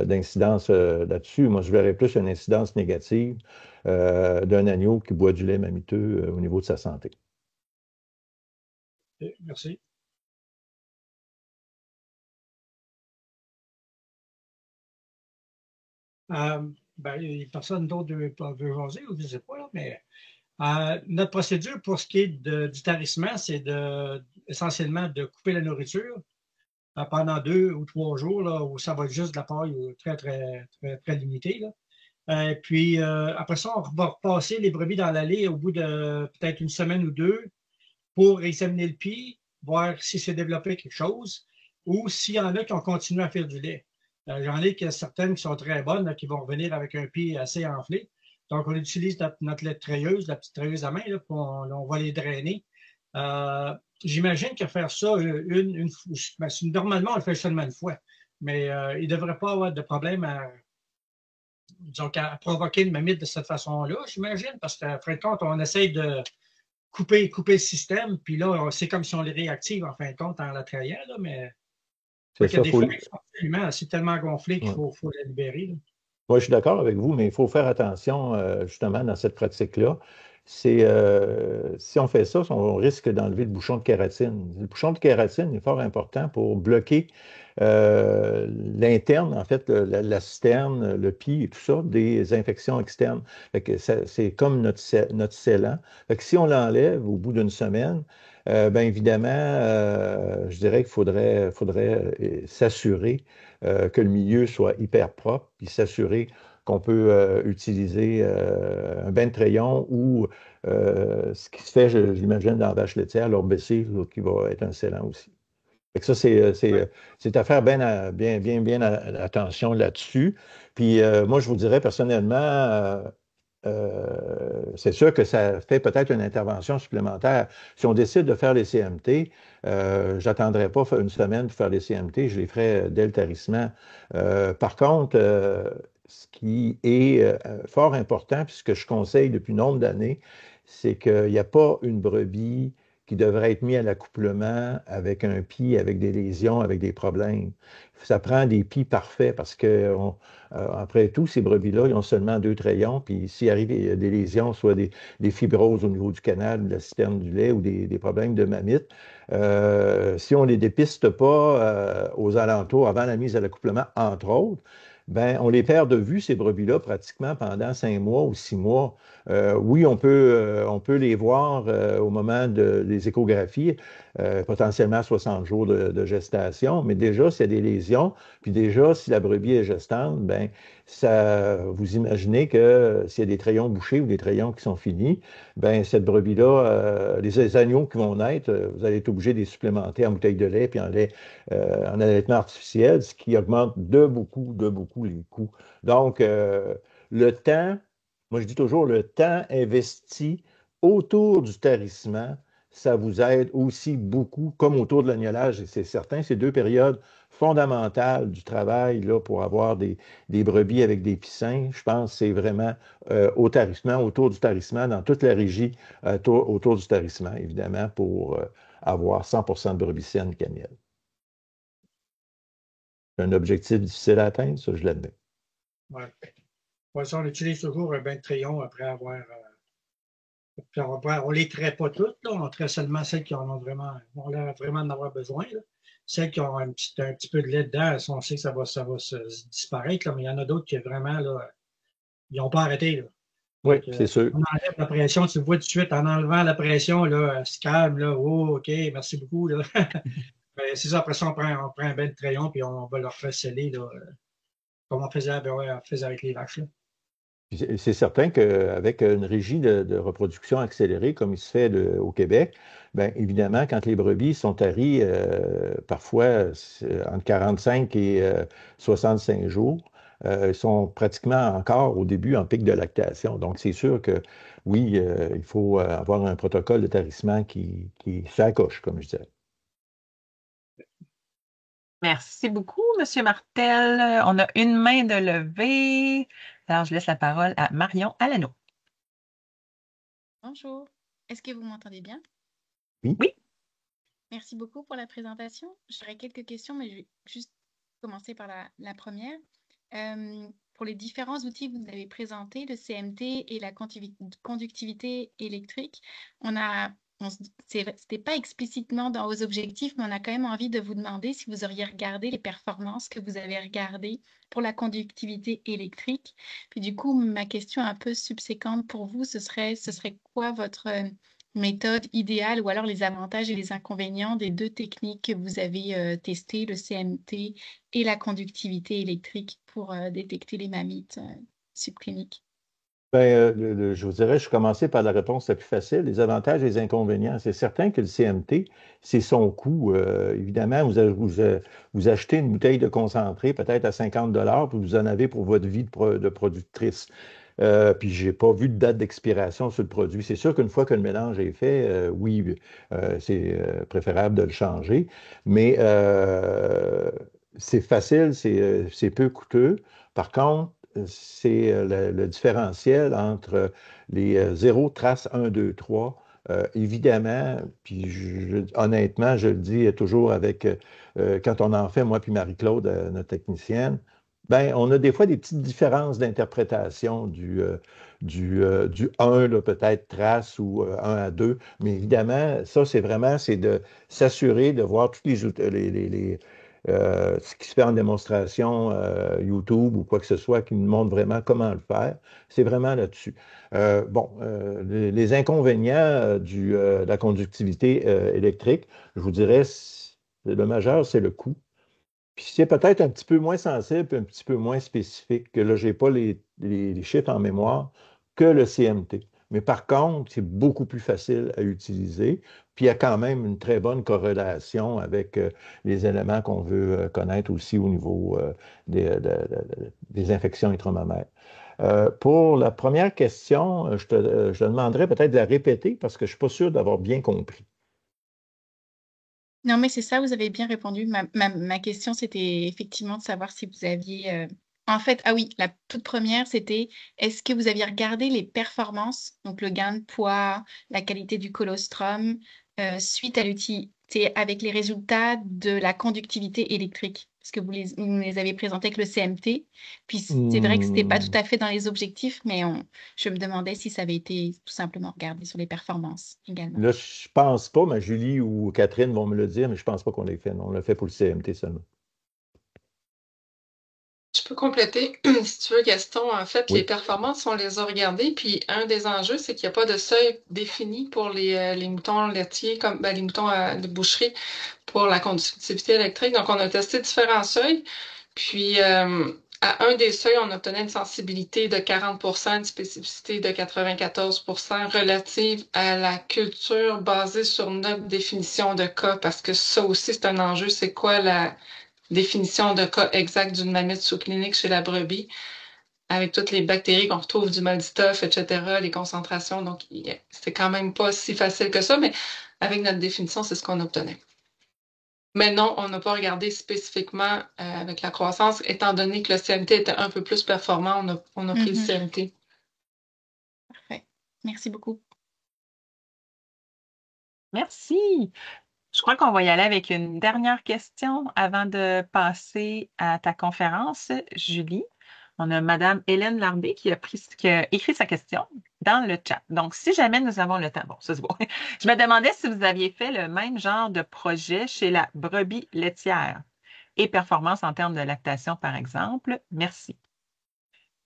d'incidence là-dessus. Moi, je verrais plus une incidence négative d'un agneau qui boit du lait mamiteux au niveau de sa santé. Ok, merci. Ben, personne d'autre veut jaser ou je ne sais pas, là, mais notre procédure pour ce qui est du tarissement, c'est essentiellement de couper la nourriture pendant 2 ou 3 jours, là, où ça va être juste de la paille très, très, très, très limitée, là. Puis après ça, on va repasser les brebis dans l'allée au bout de peut-être une semaine ou deux pour examiner le pied, voir si s'est développé quelque chose ou s'il y en a qui ont continué à faire du lait. J'en ai certaines qui sont très bonnes, là, qui vont revenir avec un pied assez enflé. Donc, on utilise notre lait treilleuse, la petite treilleuse à main, là, puis on va les drainer. Euh, J'imagine que faire ça, normalement, on le fait seulement une fois, mais il ne devrait pas avoir de problème disons, à provoquer une mamite de cette façon-là, j'imagine, parce qu'à fin de compte, on essaye de couper le système, puis là, c'est comme si on les réactive en fin de compte en la trayant, là, mais C'est il y a ça, des fois, absolument, c'est tellement gonflé qu'il ouais. faut la libérer, là. Moi, je suis d'accord avec vous, mais il faut faire attention justement dans cette pratique-là. Si on fait ça, on risque d'enlever le bouchon de kératine. Le bouchon de kératine est fort important pour bloquer l'interne, en fait, la cisterne, le pis et tout ça, des infections externes. Fait que c'est comme notre scellant. Fait que si on l'enlève au bout d'une semaine, bien évidemment, je dirais qu'il faudrait s'assurer que le milieu soit hyper propre, puis s'assurer qu'on peut utiliser un bain de crayon ou ce qui se fait, j'imagine, dans la vache laitière, l'orbécille, qui va être un scellant aussi. Fait que ça, c'est à faire bien attention là-dessus. Puis moi, je vous dirais personnellement, c'est sûr que ça fait peut-être une intervention supplémentaire. Si on décide de faire les CMT, je n'attendrai pas une semaine pour faire les CMT, je les ferai dès le tarissement. Par contre, ce qui est fort important, puis ce que je conseille depuis nombre d'années, c'est qu'il n'y a pas une brebis qui devrait être mis à l'accouplement avec un pis, avec des lésions, avec des problèmes. Ça prend des pis parfaits parce que, après tout, ces brebis-là, ils ont seulement 2 trayons, puis s'il arrive des lésions, soit des fibroses au niveau du canal, de la cisterne du lait ou des problèmes de mammites, si on ne les dépiste pas aux alentours avant la mise à l'accouplement, entre autres, ben, on les perd de vue, ces brebis-là, pratiquement pendant 5 mois ou 6 mois. Oui, on peut les voir au moment des échographies, potentiellement 60 jours de gestation, mais déjà, s'il y a des lésions, puis déjà, si la brebis est gestante, ben, vous imaginez que s'il y a des trayons bouchés ou des trayons qui sont finis, ben, cette brebis-là, les agneaux qui vont naître, vous allez être obligé de les supplémenter en bouteille de lait puis en allaitement artificiel, ce qui augmente de beaucoup les coûts. Donc, le temps, moi je dis toujours, le temps investi autour du tarissement, ça vous aide aussi beaucoup, comme autour de l'agnolage, et c'est certain, c'est 2 périodes fondamentales du travail là, pour avoir des brebis avec des piscins. Je pense que c'est vraiment au tarissement, autour du tarissement, dans toute la régie autour du tarissement, évidemment, pour avoir 100% de brebis saines canielles. C'est un objectif difficile à atteindre, ça, je l'admets. Ouais. Ouais, ça, on utilise toujours un bain de crayon après avoir. On ne les traite pas toutes, là. On traite seulement celles qui en ont vraiment, on a vraiment d'en avoir besoin, là. Celles qui ont un petit peu de lait dedans, on sait que ça va se disparaître, là, mais il y en a d'autres qui vraiment, là, ils n'ont pas arrêté. Là. Oui, Donc, c'est sûr. on enlève la pression, tu le vois tout de suite, en enlevant la pression, là, elle se calme, là, oh, OK, merci beaucoup. Là. Mais c'est ça, après ça, on prend un bain de crayon, puis on va leur faire sceller, là, comme on faisait avec les vaches. Là. C'est certain qu'avec une régie de reproduction accélérée, comme il se fait au Québec, bien évidemment, quand les brebis sont taries, parfois entre 45 et 65 jours, ils sont pratiquement encore au début en pic de lactation. Donc, c'est sûr que oui, il faut avoir un protocole de tarissement qui s'accroche, comme je disais. Merci beaucoup, Monsieur Martel. On a une main de levée. Alors, je laisse la parole à Marion Alano. Bonjour, est-ce que vous m'entendez bien? Oui. Oui. Merci beaucoup pour la présentation. J'aurais quelques questions, mais je vais juste commencer par la première. Pour les différents outils que vous avez présentés, le CMT et la conductivité électrique, c'était pas explicitement dans vos objectifs, mais on a quand même envie de vous demander si vous auriez regardé les performances que vous avez regardées pour la conductivité électrique. Puis du coup, ma question un peu subséquente pour vous, ce serait quoi votre méthode idéale ou alors les avantages et les inconvénients des 2 techniques que vous avez testées, le CMT et la conductivité électrique pour détecter les mammites subcliniques? Ben, je vous dirais, je commençais par la réponse la plus facile, les avantages et les inconvénients. C'est certain que le CMT, c'est son coût. Évidemment, vous achetez une bouteille de concentré peut-être à 50 puis vous en avez pour votre vie de productrice. Puis je n'ai pas vu de date d'expiration sur le produit. C'est sûr qu'une fois que le mélange est fait, oui, c'est préférable de le changer, mais c'est facile, c'est peu coûteux. Par contre, c'est le différentiel entre les 0, trace 1, 2, 3. Évidemment, puis honnêtement, je le dis toujours avec, quand on en fait, moi puis Marie-Claude, notre technicienne, ben, on a des fois des petites différences d'interprétation du 1, peut-être trace ou 1 à 2. Mais évidemment, ça, c'est de s'assurer de voir tous ce qui se fait en démonstration YouTube ou quoi que ce soit qui nous montre vraiment comment le faire. C'est vraiment là-dessus. Les inconvénients de la conductivité électrique, je vous dirais, le majeur, c'est le coût. Puis c'est peut-être un petit peu moins sensible et un petit peu moins spécifique, que là, je n'ai pas les chiffres en mémoire, que le CMT. Mais par contre, c'est beaucoup plus facile à utiliser. Puis il y a quand même une très bonne corrélation avec les éléments qu'on veut connaître aussi au niveau des infections intramammaires. Pour la première question, je te demanderais peut-être de la répéter parce que je ne suis pas sûr d'avoir bien compris. Non, mais c'est ça, vous avez bien répondu. Ma question, c'était effectivement de savoir si vous aviez En fait, ah oui, la toute première, c'était est-ce que vous aviez regardé les performances, donc le gain de poids, la qualité du colostrum, suite à l'utilité avec les résultats de la conductivité électrique? Parce que vous nous les avez présentés avec le CMT. Puis c'est vrai que c'était pas tout Hmm. à fait dans les objectifs, mais je me demandais si ça avait été tout simplement regardé sur les performances également. Là, je pense pas, mais Julie ou Catherine vont me le dire, mais je pense pas qu'on l'ait fait. Non, on l'a fait pour le CMT seulement. Je peux compléter, si tu veux, Gaston. En fait, les Oui. performances, on les a regardées, puis un des enjeux, c'est qu'il n'y a pas de seuil défini pour les moutons laitiers, comme les moutons de boucherie, pour la conductivité électrique. Donc, on a testé différents seuils, puis à un des seuils, on obtenait une sensibilité de 40%, une spécificité de 94% relative à la culture basée sur notre définition de cas, parce que ça aussi, c'est un enjeu. C'est quoi la définition de cas exact d'une mammoth sous-clinique chez la brebis, avec toutes les bactéries qu'on retrouve du Maldistoff, etc., les concentrations. Donc, c'est quand même pas si facile que ça, mais avec notre définition, c'est ce qu'on obtenait. Mais non, on n'a pas regardé spécifiquement avec la croissance, étant donné que le CMT était un peu plus performant, on a pris le Mhm. CMT. Parfait. Merci beaucoup. Merci. Je crois qu'on va y aller avec une dernière question avant de passer à ta conférence, Julie. On a Madame Hélène Larbé qui a écrit sa question dans le chat. Donc, si jamais nous avons le temps, bon, ça c'est bon. Je me demandais si vous aviez fait le même genre de projet chez la brebis laitière et performance en termes de lactation, par exemple. Merci.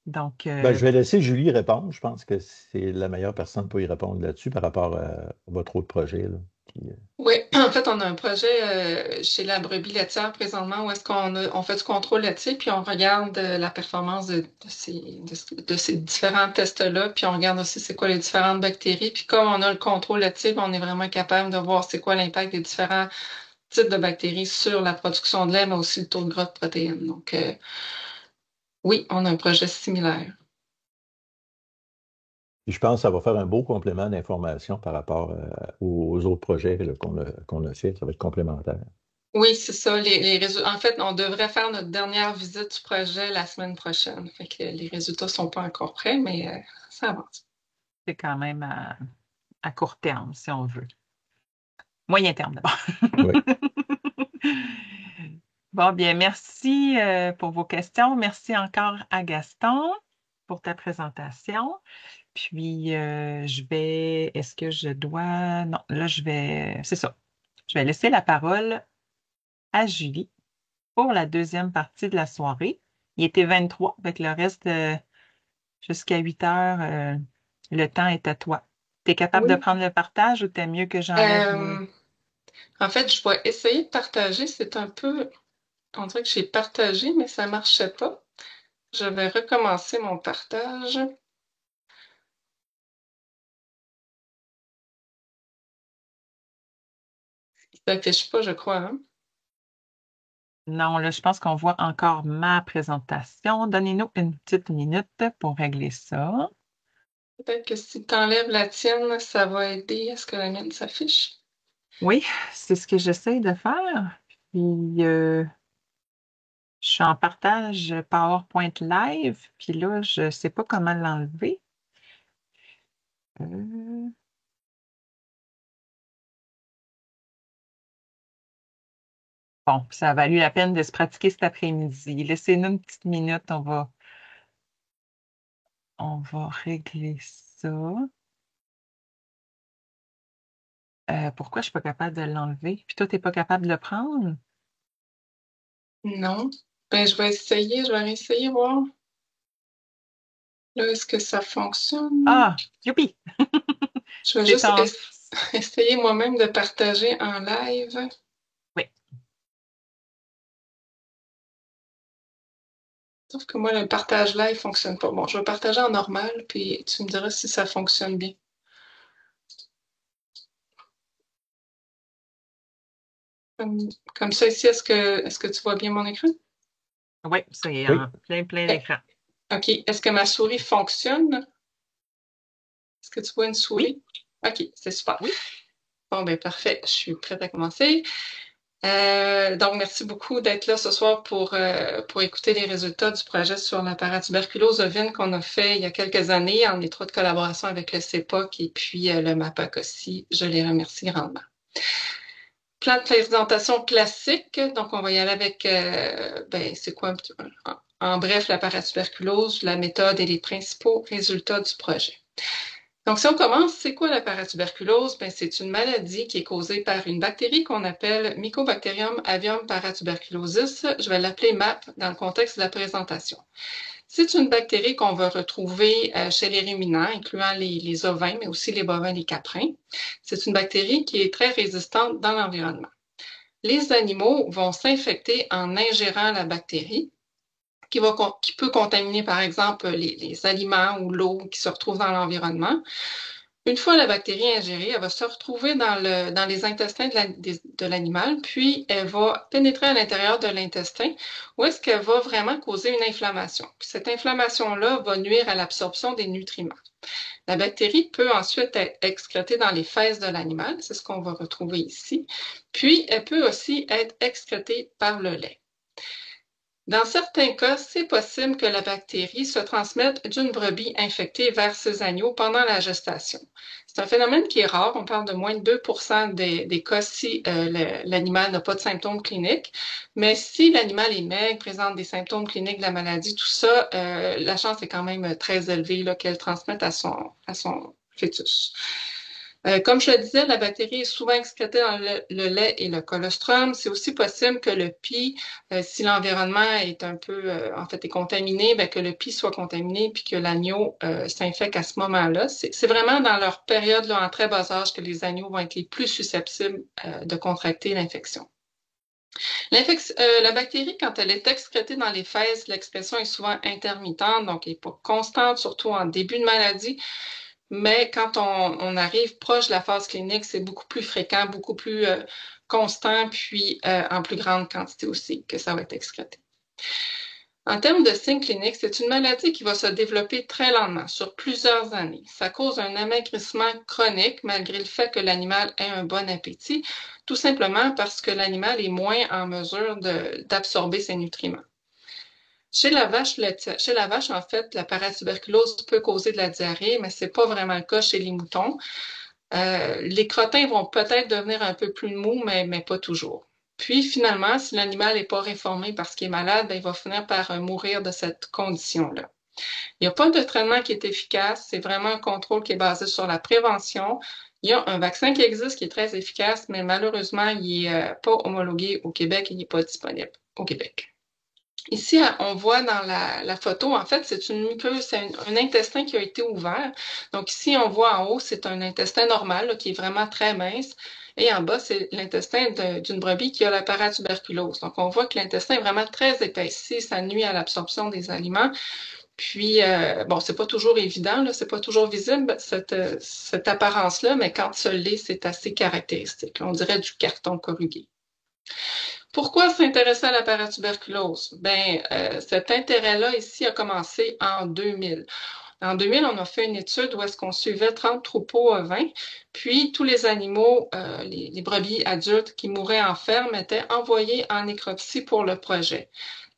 Donc, Ben, je vais laisser Julie répondre. Je pense que c'est la meilleure personne pour y répondre là-dessus par rapport à votre autre projet, là, Oui, en fait, on a un projet chez la brebis laitière présentement où est-ce on fait du contrôle laitier, puis on regarde la performance de ces différents tests-là, puis on regarde aussi c'est quoi les différentes bactéries. Puis comme on a le contrôle laitier, ben, on est vraiment capable de voir c'est quoi l'impact des différents types de bactéries sur la production de lait, mais aussi le taux de gras de protéines. Donc, oui, on a un projet similaire. Puis je pense que ça va faire un beau complément d'information par rapport aux autres projets là, qu'on a fait. Ça va être complémentaire. Oui, c'est ça. Les résultats. En fait, on devrait faire notre dernière visite du projet la semaine prochaine. Fait que les résultats sont pas encore prêts, mais ça avance. c'est quand même à court terme, si on veut. Moyen terme d'abord. Oui. Bon, bien, merci pour vos questions. Merci encore à Gaston pour ta présentation. Puis, est-ce que je dois, non, là, c'est ça. Je vais laisser la parole à Julie pour la deuxième partie de la soirée. Il était 23, avec le reste jusqu'à 8 heures, le temps est à toi. Tu es capable de Oui. prendre le partage ou t'es mieux que j'enlève les... En fait, je vais essayer de partager. C'est un peu. On dirait que j'ai partagé, mais ça marchait pas. Je vais recommencer mon partage. Ça n'affiche pas, je crois, hein? Non, là, je pense qu'on voit encore ma présentation. Donnez-nous une petite minute pour régler ça. Peut-être que si tu enlèves la tienne, ça va aider à ce que la mienne s'affiche. Oui, c'est ce que j'essaie de faire. Puis, je suis en partage PowerPoint Live, puis là, je ne sais pas comment l'enlever. Euh, Bon, ça a valu la peine de se pratiquer cet après-midi. Laissez-nous une petite minute, on va régler ça. Pourquoi je ne suis pas capable de l'enlever? Puis toi, tu n'es pas capable de le prendre? Non. Ben, je vais réessayer, voir. Là, est-ce que ça fonctionne? Ah, youpi! Je vais C'est juste ton... essayer moi-même de partager en live. Oui, Sauf que moi, le partage live fonctionne pas. Bon, je vais partager en normal, puis tu me diras si ça fonctionne bien. Comme, comme ça ici, est-ce que tu vois bien mon écran? oui, c'est Oui. en plein Eh, écran. OK. Est-ce que ma souris fonctionne? Est-ce que tu vois une Oui, souris? OK, c'est super. oui. Bon, ben parfait. Je suis prête à commencer. Donc, merci beaucoup d'être là ce soir pour écouter les résultats du projet sur la paratuberculose ovine qu'on a fait il y a quelques années en étroite collaboration avec le CEPOC et puis le MAPAC aussi. Je les remercie grandement. Plan de présentation classique. Donc, on va y aller avec, c'est quoi en bref, la paratuberculose, la méthode et les principaux résultats du projet. Donc, si on commence, c'est quoi la paratuberculose? C'est une maladie qui est causée par une bactérie qu'on appelle Mycobacterium avium paratuberculosis. Je vais l'appeler MAP dans le contexte de la présentation. C'est une bactérie qu'on va retrouver chez les ruminants, incluant les ovins, mais aussi les bovins et les caprins. C'est une bactérie qui est très résistante dans l'environnement. Les animaux vont s'infecter en ingérant la bactérie, qui peut contaminer, par exemple, les aliments ou l'eau qui se retrouvent dans l'environnement. Une fois la bactérie ingérée, elle va se retrouver dans les intestins de l'animal, puis elle va pénétrer à l'intérieur de l'intestin, où est-ce qu'elle va vraiment causer une inflammation. Puis cette inflammation-là va nuire à l'absorption des nutriments. La bactérie peut ensuite être excrétée dans les fesses de l'animal, c'est ce qu'on va retrouver ici, puis elle peut aussi être excrétée par le lait. Dans certains cas, c'est possible que la bactérie se transmette d'une brebis infectée vers ses agneaux pendant la gestation. C'est un phénomène qui est rare, on parle de moins de 2% des cas si l'animal n'a pas de symptômes cliniques, mais si l'animal est maigre, présente des symptômes cliniques de la maladie, tout ça, la chance est quand même très élevée qu'elle transmette à son fœtus. Comme je le disais, la bactérie est souvent excrétée dans le lait et le colostrum. C'est aussi possible que le pie, si l'environnement est un peu, est contaminé, que le pie soit contaminé puis que l'agneau s'infecte à ce moment-là. C'est vraiment dans leur période là, en très bas âge que les agneaux vont être les plus susceptibles de contracter l'infection. La bactérie, quand elle est excrétée dans les fesses, l'expression est souvent intermittente, donc elle n'est pas constante, surtout en début de maladie. Mais quand on arrive proche de la phase clinique, c'est beaucoup plus fréquent, beaucoup plus constant, puis en plus grande quantité aussi que ça va être excrété. En termes de signes cliniques, c'est une maladie qui va se développer très lentement, sur plusieurs années. Ça cause un amaigrissement chronique, malgré le fait que l'animal ait un bon appétit, tout simplement parce que l'animal est moins en mesure d'absorber ses nutriments. Chez la vache, en fait, la paratuberculose peut causer de la diarrhée, mais c'est pas vraiment le cas chez les moutons. Les crottins vont peut-être devenir un peu plus mous, mais pas toujours. Puis finalement, si l'animal n'est pas réformé parce qu'il est malade, il va finir par mourir de cette condition-là. Il n'y a pas de traitement qui est efficace, c'est vraiment un contrôle qui est basé sur la prévention. Il y a un vaccin qui existe qui est très efficace, mais malheureusement, il n'est pas homologué au Québec et il n'est pas disponible au Québec. Ici, on voit dans la photo, en fait, c'est une muqueuse, c'est un intestin qui a été ouvert. Donc ici, on voit en haut, c'est un intestin normal là, qui est vraiment très mince. Et en bas, c'est l'intestin d'une brebis qui a la paratuberculose. Donc on voit que l'intestin est vraiment très épaissi, ça nuit à l'absorption des aliments. Puis, c'est pas toujours évident, là, c'est pas toujours visible, cette apparence-là, mais quand ça l'est, c'est assez caractéristique. On dirait du carton corrugué. Pourquoi s'intéresser à la paratuberculose? Cet intérêt-là ici a commencé en 2000. En 2000, on a fait une étude où est-ce qu'on suivait 30 troupeaux ovins, puis tous les animaux, les brebis adultes qui mouraient en ferme étaient envoyés en nécropsie pour le projet.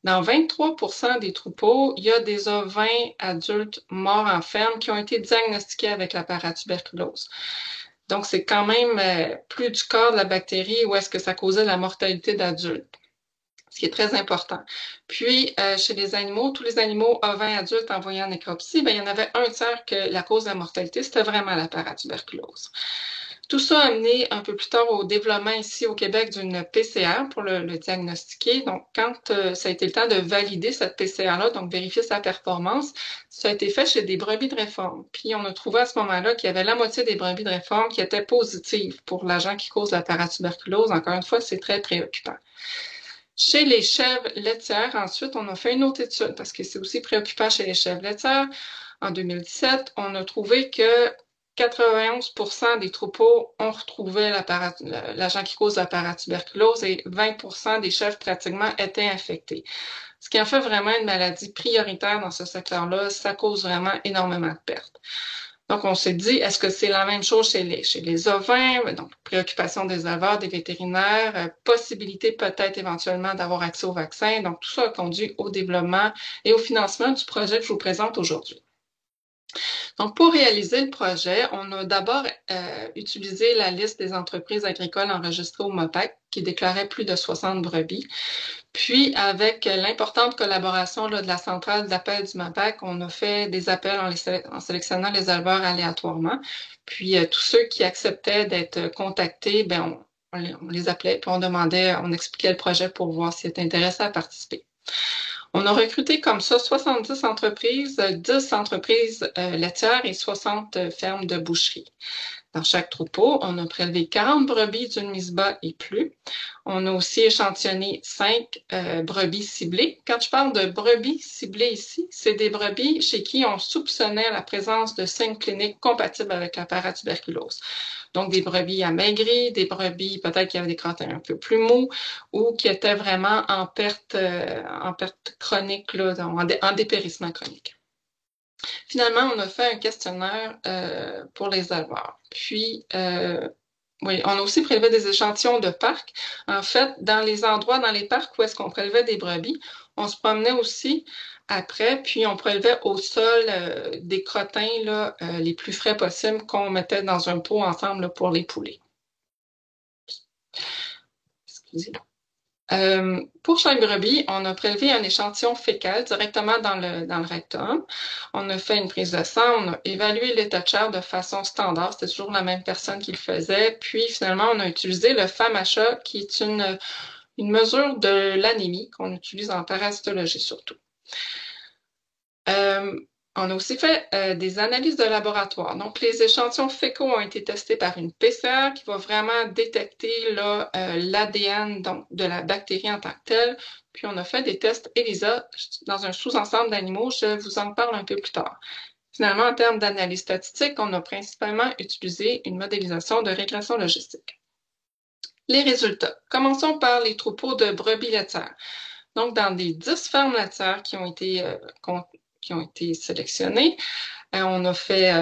Dans 23% des troupeaux, il y a des ovins adultes morts en ferme qui ont été diagnostiqués avec la paratuberculose. Donc, c'est quand même plus du quart de la bactérie où est-ce que ça causait la mortalité d'adultes, ce qui est très important. Puis, chez les animaux, tous les animaux ovins adultes envoyés en nécropsie, il y en avait un tiers que la cause de la mortalité, c'était vraiment la paratuberculose. Tout ça a amené un peu plus tard au développement ici au Québec d'une PCR pour le diagnostiquer. Donc, quand ça a été le temps de valider cette PCR-là, donc vérifier sa performance, ça a été fait chez des brebis de réforme. Puis, on a trouvé à ce moment-là qu'il y avait la moitié des brebis de réforme qui étaient positives pour l'agent qui cause la paratuberculose. Encore une fois, c'est très préoccupant. Chez les chèvres laitières, ensuite, on a fait une autre étude parce que c'est aussi préoccupant chez les chèvres laitières. En 2017, on a trouvé que 91% des troupeaux ont retrouvé l'agent qui cause la paratuberculose et 20% des chèvres pratiquement étaient infectés. Ce qui en fait vraiment une maladie prioritaire dans ce secteur-là, ça cause vraiment énormément de pertes. Donc, on s'est dit, est-ce que c'est la même chose chez les ovins? Donc, préoccupation des éleveurs, des vétérinaires, possibilité peut-être éventuellement d'avoir accès au vaccin. Donc, tout ça a conduit au développement et au financement du projet que je vous présente aujourd'hui. Donc, pour réaliser le projet, on a d'abord utilisé la liste des entreprises agricoles enregistrées au MOPAC qui déclarait plus de 60 brebis. Puis, avec l'importante collaboration là, de la centrale d'appel du MAPAC, on a fait des appels en sélectionnant les éleveurs aléatoirement. Puis, tous ceux qui acceptaient d'être contactés, ben, on les appelait, puis on expliquait le projet pour voir s'ils étaient intéressés à participer. On a recruté comme ça 70 entreprises, 10 entreprises laitières et 60 fermes de boucherie. Dans chaque troupeau, on a prélevé 40 brebis d'une mise bas et plus. On a aussi échantillonné 5 brebis ciblées. Quand je parle de brebis ciblées ici, c'est des brebis chez qui on soupçonnait la présence de signes cliniques compatibles avec la paratuberculose. Donc, des brebis amaigries, des brebis peut-être qui avaient des crotins un peu plus mous ou qui étaient vraiment en perte chronique, là, en dépérissement chronique. Finalement, on a fait un questionnaire pour les éleveurs. Puis, oui, on a aussi prélevé des échantillons de parcs. En fait, dans les parcs où est-ce qu'on prélevait des brebis, on se promenait aussi après, puis on prélevait au sol des crottins là, les plus frais possibles qu'on mettait dans un pot ensemble là, pour les poulets. Excusez. Pour chaque brebis, on a prélevé un échantillon fécal directement dans le rectum. On a fait une prise de sang, on a évalué l'état de chair de façon standard. C'était toujours la même personne qui le faisait. Puis finalement, on a utilisé le FAMACHA, qui est une mesure de l'anémie qu'on utilise en parasitologie surtout. On a aussi fait des analyses de laboratoire. Donc, les échantillons fécaux ont été testés par une PCR qui va vraiment détecter l'ADN de la bactérie en tant que telle. Puis, on a fait des tests ELISA dans un sous-ensemble d'animaux. Je vous en parle un peu plus tard. Finalement, en termes d'analyse statistique, on a principalement utilisé une modélisation de régression logistique. Les résultats. Commençons par les troupeaux de brebis laitières. Donc, dans des 10 fermes laitières qui ont été sélectionnées. On a fait,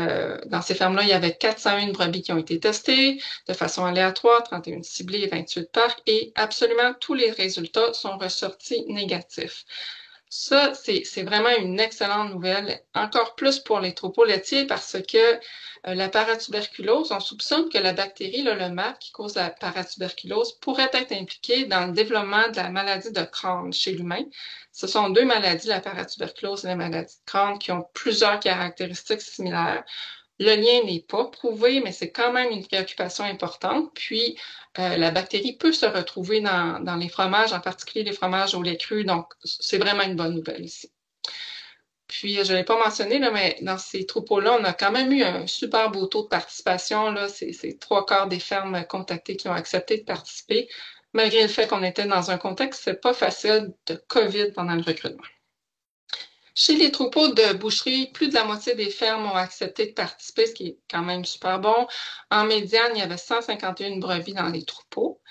dans ces fermes-là, il y avait 401 brebis qui ont été testées de façon aléatoire, 31 ciblées et 28 parcs, et absolument tous les résultats sont ressortis négatifs. Ça, c'est vraiment une excellente nouvelle, encore plus pour les troupeaux laitiers parce que la paratuberculose, on soupçonne que la bactérie, là, le MAP, qui cause la paratuberculose, pourrait être impliquée dans le développement de la maladie de Crohn chez l'humain. Ce sont deux maladies, la paratuberculose et la maladie de Crohn, qui ont plusieurs caractéristiques similaires. Le lien n'est pas prouvé, mais c'est quand même une préoccupation importante. Puis, la bactérie peut se retrouver dans les fromages, en particulier les fromages au lait cru. Donc, c'est vraiment une bonne nouvelle ici. Puis, je ne l'ai pas mentionné, là, mais dans ces troupeaux-là, on a quand même eu un super beau taux de participation. C'est 3/4 des fermes contactées qui ont accepté de participer, malgré le fait qu'on était dans un contexte, c'est pas facile, de COVID pendant le recrutement. Chez les troupeaux de boucherie, plus de la moitié des fermes ont accepté de participer, ce qui est quand même super bon. En médiane, il y avait 151 brebis dans les troupeaux.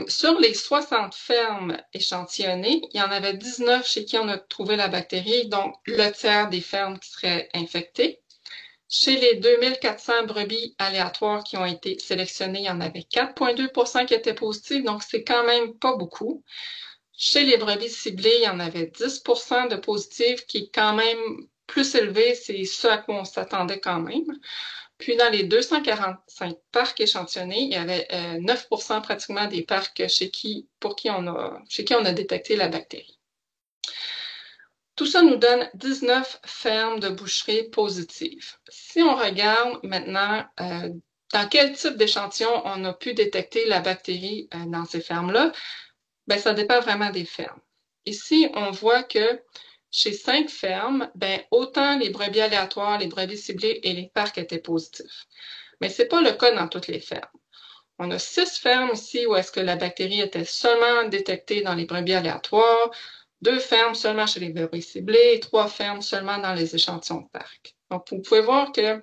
Sur les 60 fermes échantillonnées, il y en avait 19 chez qui on a trouvé la bactérie, donc le tiers des fermes qui seraient infectées. Chez les 2400 brebis aléatoires qui ont été sélectionnées, il y en avait 4,2% qui étaient positives, donc c'est quand même pas beaucoup. Chez les brebis ciblées, il y en avait 10% de positifs, qui est quand même plus élevé, c'est ce à quoi on s'attendait quand même. Puis dans les 245 parcs échantillonnés, il y avait 9% pratiquement des parcs chez qui on a détecté la bactérie. Tout ça nous donne 19 fermes de boucherie positives. Si on regarde maintenant dans quel type d'échantillon on a pu détecter la bactérie dans ces fermes-là, ben, ça dépend vraiment des fermes. Ici, on voit que chez 5 fermes, ben, autant les brebis aléatoires, les brebis ciblées et les parcs étaient positifs. Mais ce n'est pas le cas dans toutes les fermes. On a 6 fermes ici où est-ce que la bactérie était seulement détectée dans les brebis aléatoires, 2 fermes seulement chez les brebis ciblées et 3 fermes seulement dans les échantillons de parcs. Donc, vous pouvez voir que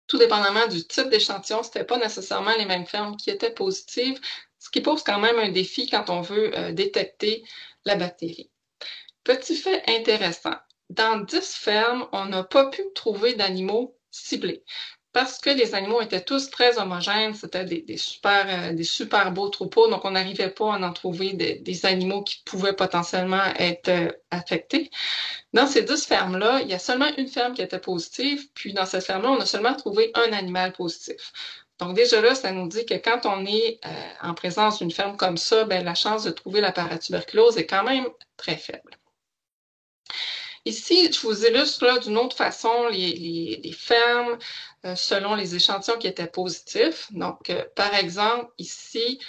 tout dépendamment du type d'échantillon, ce n'était pas nécessairement les mêmes fermes qui étaient positives, ce qui pose quand même un défi quand on veut détecter la bactérie. Petit fait intéressant, dans 10 fermes, on n'a pas pu trouver d'animaux ciblés. Parce que les animaux étaient tous très homogènes, c'était des super beaux troupeaux, donc on n'arrivait pas à en trouver des animaux qui pouvaient potentiellement être affectés. Dans ces 10 fermes-là, il y a seulement une ferme qui était positive, puis dans cette ferme-là, on a seulement trouvé un animal positif. Donc déjà là, ça nous dit que quand on est en présence d'une ferme comme ça, ben, la chance de trouver la paratuberculose est quand même très faible. Ici, je vous illustre d'une autre façon les fermes selon les échantillons qui étaient positifs. Donc, par exemple, ici,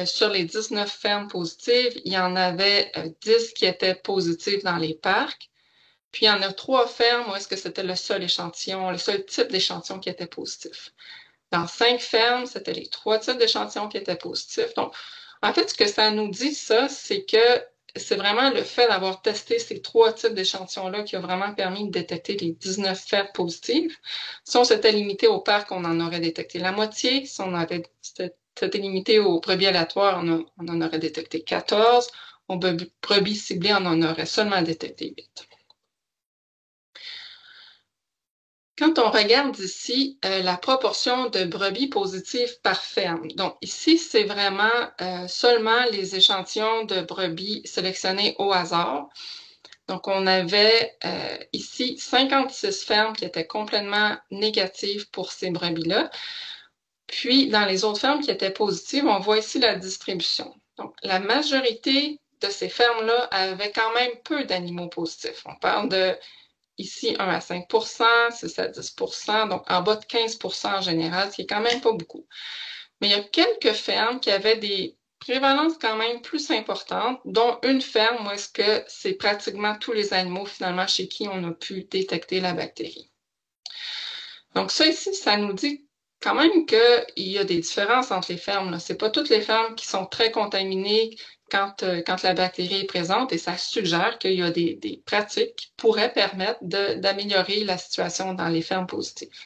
sur les 19 fermes positives, il y en avait 10 qui étaient positives dans les parcs. Puis, il y en a 3 fermes où est-ce que c'était le seul échantillon, le seul type d'échantillon qui était positif. Dans 5 fermes, c'était les 3 types d'échantillons qui étaient positifs. Donc, en fait, ce que ça nous dit, ça, c'est que c'est vraiment le fait d'avoir testé ces 3 types d'échantillons-là qui a vraiment permis de détecter les 19 fermes positives. Si on s'était limité au parc, on en aurait détecté la moitié. Si on s'était limité aux brebis aléatoires, on en aurait détecté 14. Aux brebis ciblées, on en aurait seulement détecté 8. Quand on regarde ici la proportion de brebis positives par ferme, donc ici, c'est vraiment seulement les échantillons de brebis sélectionnés au hasard. Donc, on avait ici 56 fermes qui étaient complètement négatives pour ces brebis-là. Puis, dans les autres fermes qui étaient positives, on voit ici la distribution. Donc, la majorité de ces fermes-là avaient quand même peu d'animaux positifs. On parle de ici 1 à 5 6 à 10 donc en bas de 15 en général, ce qui est quand même pas beaucoup. Mais il y a quelques fermes qui avaient des prévalences quand même plus importantes, dont une ferme où est-ce que c'est pratiquement tous les animaux finalement chez qui on a pu détecter la bactérie. Donc ça ici, ça nous dit quand même qu'il y a des différences entre les fermes. Ce n'est pas toutes les fermes qui sont très contaminées quand la bactérie est présente et ça suggère qu'il y a des pratiques qui pourraient permettre d'améliorer la situation dans les fermes positives.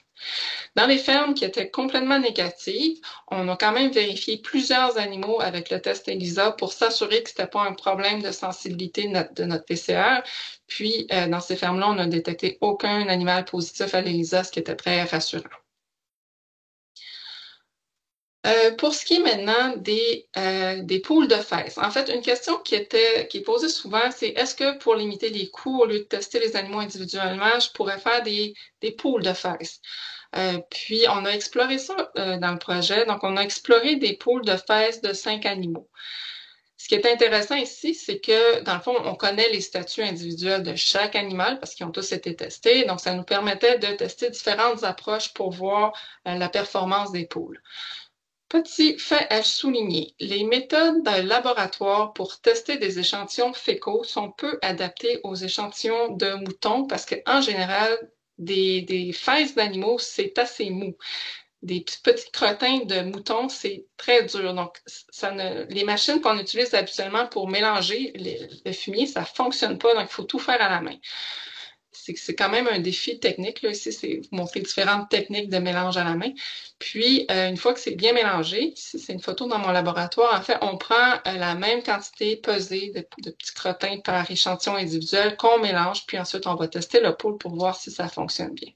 Dans les fermes qui étaient complètement négatives, on a quand même vérifié plusieurs animaux avec le test ELISA pour s'assurer que ce n'était pas un problème de sensibilité de notre PCR. Puis, dans ces fermes-là, on n'a détecté aucun animal positif à l'ELISA, ce qui était très rassurant. Pour ce qui est maintenant des poules de fesses, en fait, une question qui est posée souvent, c'est est-ce que pour limiter les coûts, au lieu de tester les animaux individuellement, je pourrais faire des poules de fesses? Puis, on a exploré ça dans le projet. Donc, on a exploré des poules de fesses de 5 animaux. Ce qui est intéressant ici, c'est que, dans le fond, on connaît les statuts individuels de chaque animal parce qu'ils ont tous été testés. Donc, ça nous permettait de tester différentes approches pour voir la performance des poules. Petit fait à souligner, les méthodes de laboratoire pour tester des échantillons fécaux sont peu adaptées aux échantillons de moutons parce qu'en général, des fesses d'animaux, c'est assez mou. Des petits crottins de moutons, c'est très dur. Donc, les machines qu'on utilise habituellement pour mélanger le fumier, ça ne fonctionne pas. Donc, il faut tout faire à la main. C'est quand même un défi technique. Là. Ici, c'est vous montrer différentes techniques de mélange à la main. Puis, une fois que c'est bien mélangé, ici, c'est une photo dans mon laboratoire. En fait, on prend la même quantité pesée de petits crottins par échantillon individuel qu'on mélange, puis ensuite, on va tester le pool pour voir si ça fonctionne bien.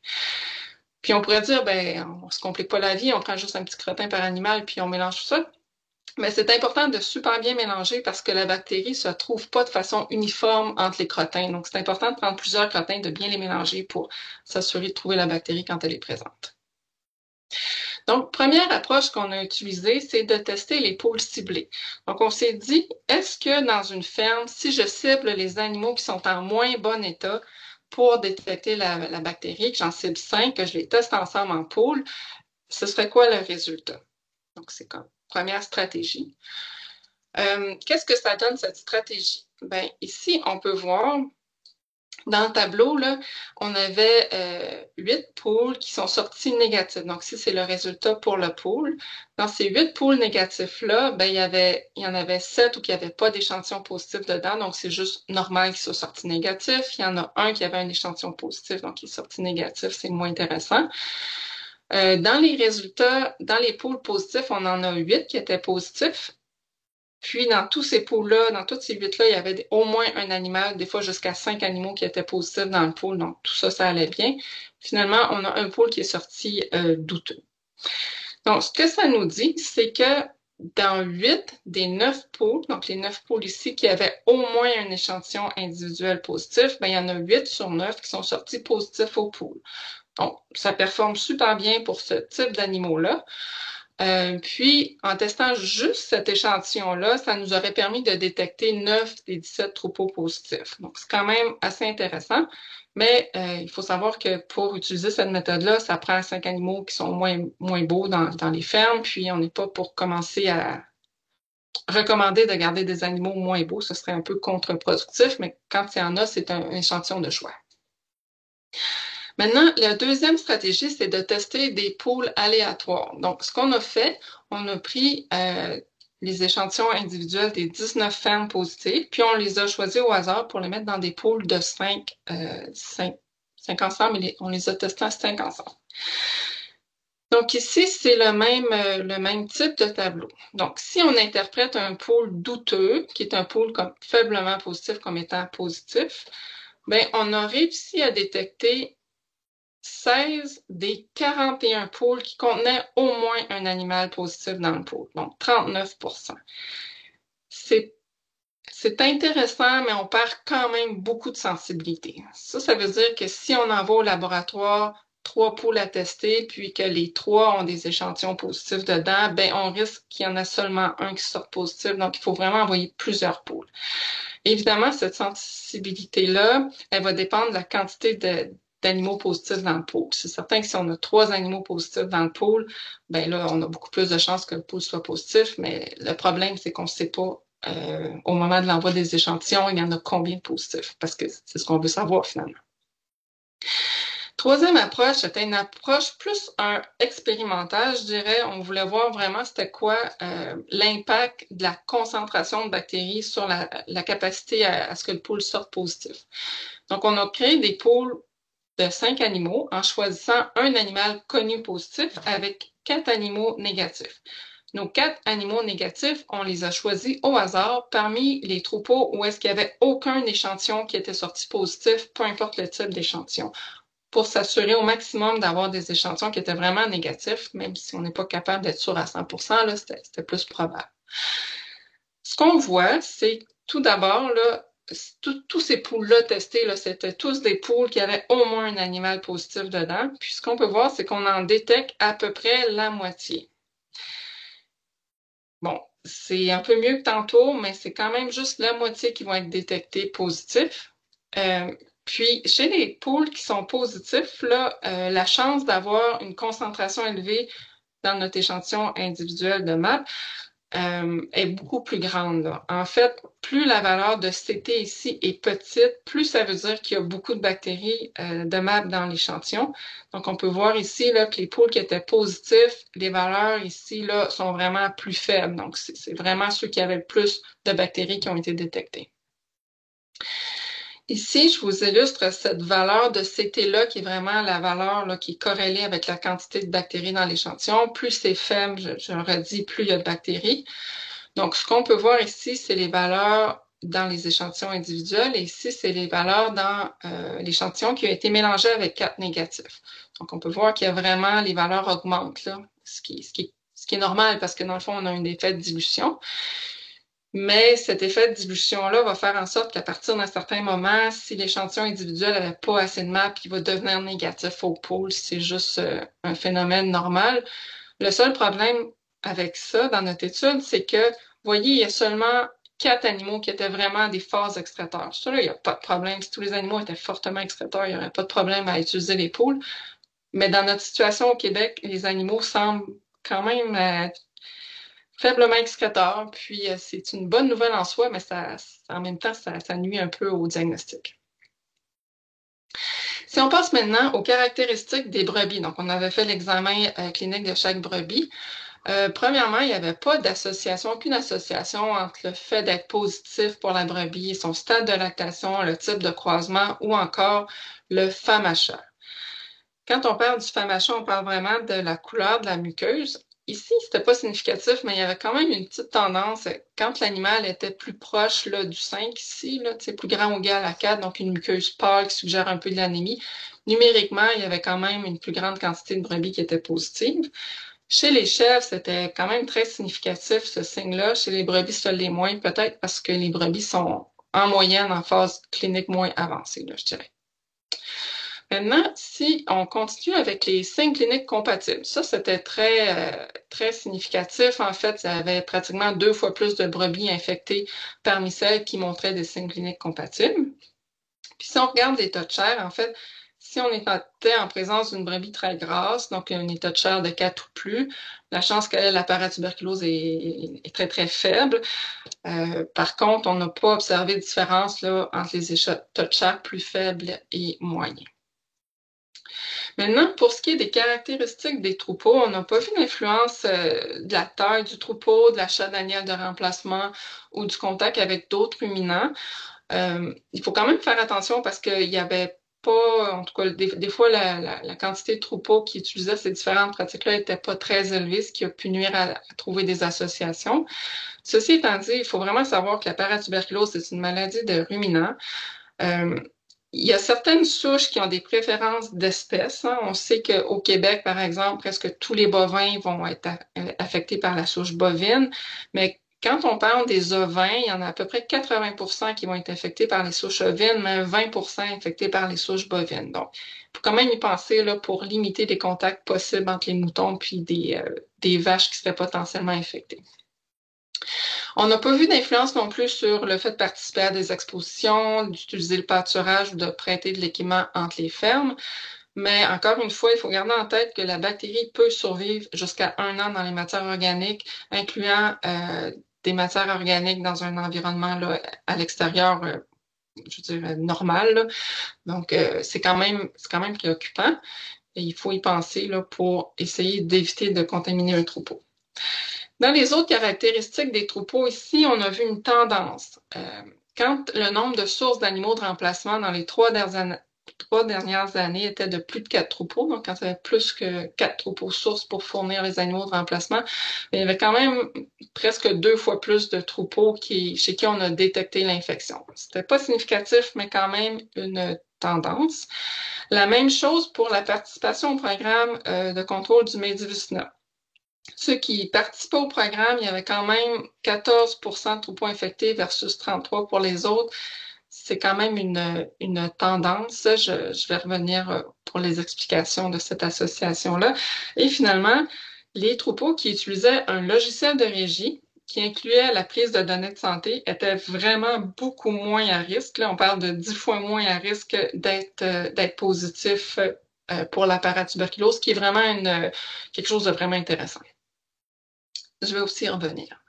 Puis, on pourrait dire, ben, on se complique pas la vie, on prend juste un petit crottin par animal, puis on mélange tout ça. Mais c'est important de super bien mélanger parce que la bactérie ne se trouve pas de façon uniforme entre les crottins. Donc, c'est important de prendre plusieurs crottins, de bien les mélanger pour s'assurer de trouver la bactérie quand elle est présente. Donc, première approche qu'on a utilisée, c'est de tester les poules ciblées. Donc, on s'est dit, est-ce que dans une ferme, si je cible les animaux qui sont en moins bon état pour détecter la bactérie, que j'en cible 5, que je les teste ensemble en poules, ce serait quoi le résultat? Donc, c'est comme première stratégie. Qu'est-ce que ça donne, cette stratégie? Bien, ici, on peut voir, dans le tableau, là, on avait 8 poules qui sont sorties négatives. Donc, ici, c'est le résultat pour le pool. Dans ces 8 poules négatifs-là, ben, il y en avait 7 où il n'y avait pas d'échantillon positif dedans. Donc, c'est juste normal qu'ils soient sortis négatifs. Il y en a un qui avait un échantillon positif, donc il est sorti négatif. C'est moins intéressant. Dans les résultats, dans les poules positifs, on en a 8 qui étaient positifs. Puis, dans tous ces poules-là, dans toutes ces 8-là, il y avait au moins un animal, des fois jusqu'à 5 animaux qui étaient positifs dans le pool. Donc, tout ça, ça allait bien. Finalement, on a un pool qui est sorti douteux. Donc, ce que ça nous dit, c'est que dans 8 des 9 poules, donc les 9 poules ici qui avaient au moins un échantillon individuel positif, ben, il y en a 8 sur 9 qui sont sortis positifs au pool. Donc, ça performe super bien pour ce type d'animaux-là. Puis, en testant juste cet échantillon-là, ça nous aurait permis de détecter 9 des 17 troupeaux positifs. Donc, c'est quand même assez intéressant, mais il faut savoir que pour utiliser cette méthode-là, ça prend 5 animaux qui sont moins beaux dans les fermes, puis on n'est pas pour commencer à recommander de garder des animaux moins beaux, ce serait un peu contre-productif, mais quand il y en a, c'est un échantillon de choix. Maintenant, la deuxième stratégie, c'est de tester des poules aléatoires. Donc, ce qu'on a fait, on a pris les échantillons individuels des 19 fermes positives, puis on les a choisis au hasard pour les mettre dans des poules de 5 ensemble, et on les a testés à 5 ensemble. Donc ici, c'est le même type de tableau. Donc, si on interprète un pool douteux, qui est un pool comme faiblement positif comme étant positif, bien, on a réussi à détecter 16 des 41 poules qui contenaient au moins un animal positif dans le pool, donc 39%. C'est intéressant, mais on perd quand même beaucoup de sensibilité. Ça veut dire que si on envoie au laboratoire 3 poules à tester, puis que les 3 ont des échantillons positifs dedans, ben on risque qu'il y en a seulement un qui sorte positif, donc il faut vraiment envoyer plusieurs poules. Évidemment, cette sensibilité-là, elle va dépendre de la quantité d'animaux positifs dans le pool. C'est certain que si on a 3 animaux positifs dans le pool, ben là, on a beaucoup plus de chances que le pool soit positif, mais le problème, c'est qu'on ne sait pas au moment de l'envoi des échantillons, il y en a combien de positifs, parce que c'est ce qu'on veut savoir finalement. Troisième approche, c'était une approche plus expérimentale, je dirais. On voulait voir vraiment c'était quoi l'impact de la concentration de bactéries sur la capacité à ce que le pool sorte positif. Donc, on a créé des pools de 5 animaux en choisissant un animal connu positif avec 4 animaux négatifs. Nos 4 animaux négatifs, on les a choisis au hasard parmi les troupeaux où est-ce qu'il n'y avait aucun échantillon qui était sorti positif, peu importe le type d'échantillon, pour s'assurer au maximum d'avoir des échantillons qui étaient vraiment négatifs, même si on n'est pas capable d'être sûr à 100%, là, c'était plus probable. Ce qu'on voit, c'est tout d'abord, là, tous ces poules-là testés, là, c'était tous des poules qui avaient au moins un animal positif dedans. Puis ce qu'on peut voir, c'est qu'on en détecte à peu près la moitié. Bon, c'est un peu mieux que tantôt, mais c'est quand même juste la moitié qui vont être détectés positifs. Puis, chez les poules qui sont positifs, là, la chance d'avoir une concentration élevée dans notre échantillon individuel de MAP est beaucoup plus grande, là. En fait, plus la valeur de CT ici est petite, plus ça veut dire qu'il y a beaucoup de bactéries de MAP dans l'échantillon. Donc, on peut voir ici là, que les poules qui étaient positifs, les valeurs ici là, sont vraiment plus faibles. Donc, c'est vraiment ceux qui avaient le plus de bactéries qui ont été détectés. Ici, je vous illustre cette valeur de CT-là, qui est vraiment la valeur là, qui est corrélée avec la quantité de bactéries dans l'échantillon. Plus c'est faible, je le redis, plus il y a de bactéries. Donc, ce qu'on peut voir ici, c'est les valeurs dans les échantillons individuels. Et ici, c'est les valeurs dans l'échantillon qui a été mélangé avec 4 négatifs. Donc, on peut voir qu'il y a vraiment, les valeurs augmentent, là, ce qui est normal parce que dans le fond, on a un effet de dilution. Mais cet effet de dilution-là va faire en sorte qu'à partir d'un certain moment, si l'échantillon individuel n'avait pas assez de MAP, il va devenir négatif au pôle. C'est juste un phénomène normal. Le seul problème avec ça dans notre étude, c'est que, vous voyez, il y a seulement 4 animaux qui étaient vraiment des forts excréteurs. Ça, là, il n'y a pas de problème. Si tous les animaux étaient fortement excréteurs, il n'y aurait pas de problème à utiliser les poules. Mais dans notre situation au Québec, les animaux semblent quand même faiblement excréteurs, puis c'est une bonne nouvelle en soi, mais en même temps, ça nuit un peu au diagnostic. Si on passe maintenant aux caractéristiques des brebis, donc on avait fait l'examen clinique de chaque brebis. Premièrement, il n'y avait pas d'association, aucune association entre le fait d'être positif pour la brebis, son stade de lactation, le type de croisement ou encore le FAMHA. Quand on parle du FAMHA, on parle vraiment de la couleur de la muqueuse. ici, c'était pas significatif, mais il y avait quand même une petite tendance. Quand l'animal était plus proche là, du 5 ici, là, plus grand ou égal à 4, donc une muqueuse pâle qui suggère un peu de l'anémie, numériquement, il y avait quand même une plus grande quantité de brebis qui étaient positives. Chez les chèvres, c'était quand même très significatif, ce signe-là. Chez les brebis, ça l'est moins, peut-être parce que les brebis sont en moyenne en phase clinique moins avancée, là, je dirais. Maintenant, si on continue avec les signes cliniques compatibles, ça, c'était très significatif. En fait, il y avait pratiquement 2 fois plus de brebis infectées parmi celles qui montraient des signes cliniques compatibles. Puis si on regarde l'état de chair, en fait, si on était en présence d'une brebis très grasse, donc un état de chair de 4 ou plus, la chance qu'elle ait la paratuberculose est très, très faible. Par contre, on n'a pas observé de différence là, entre les états de chair plus faibles et moyens. Maintenant, pour ce qui est des caractéristiques des troupeaux, on n'a pas vu d'influence de la taille du troupeau, de l'achat d'animal de remplacement ou du contact avec d'autres ruminants. Il faut quand même faire attention parce qu'il y avait pas, en tout cas, des fois, la quantité de troupeaux qui utilisaient ces différentes pratiques-là n'était pas très élevée, ce qui a pu nuire à trouver des associations. Ceci étant dit, il faut vraiment savoir que la paratuberculose, c'est une maladie de ruminants. Il y a certaines souches qui ont des préférences d'espèces. Hein. On sait qu'au Québec, par exemple, presque tous les bovins vont être affectés par la souche bovine, mais quand on parle des ovins, il y en a à peu près 80% qui vont être affectés par les souches ovines, mais 20% infectés par les souches bovines. Donc, il faut quand même y penser là, pour limiter les contacts possibles entre les moutons puis des vaches qui seraient potentiellement infectées. On n'a pas vu d'influence non plus sur le fait de participer à des expositions, d'utiliser le pâturage ou de prêter de l'équipement entre les fermes. Mais encore une fois, il faut garder en tête que la bactérie peut survivre jusqu'à 1 an dans les matières organiques, incluant des matières organiques dans un environnement là, à l'extérieur, je dirais, normal. Là. Donc, c'est quand même préoccupant. Et il faut y penser là, pour essayer d'éviter de contaminer un troupeau. Dans les autres caractéristiques des troupeaux, ici, on a vu une tendance. Quand le nombre de sources d'animaux de remplacement dans les 3 dernières années était de plus de 4 troupeaux, donc quand il y avait plus que 4 troupeaux sources pour fournir les animaux de remplacement, il y avait quand même presque 2 fois plus de troupeaux chez qui on a détecté l'infection. C'était pas significatif, mais quand même une tendance. La même chose pour la participation au programme de contrôle du Medivus-9. Ceux qui participaient au programme, il y avait quand même 14% de troupeaux infectés versus 33% pour les autres. C'est quand même une tendance. Je vais revenir pour les explications de cette association-là. Et finalement, les troupeaux qui utilisaient un logiciel de régie qui incluait la prise de données de santé étaient vraiment beaucoup moins à risque. Là, on parle de 10 fois moins à risque d'être positif pour la paratuberculose, qui est vraiment quelque chose de vraiment intéressant. Je vais aussi y revenir.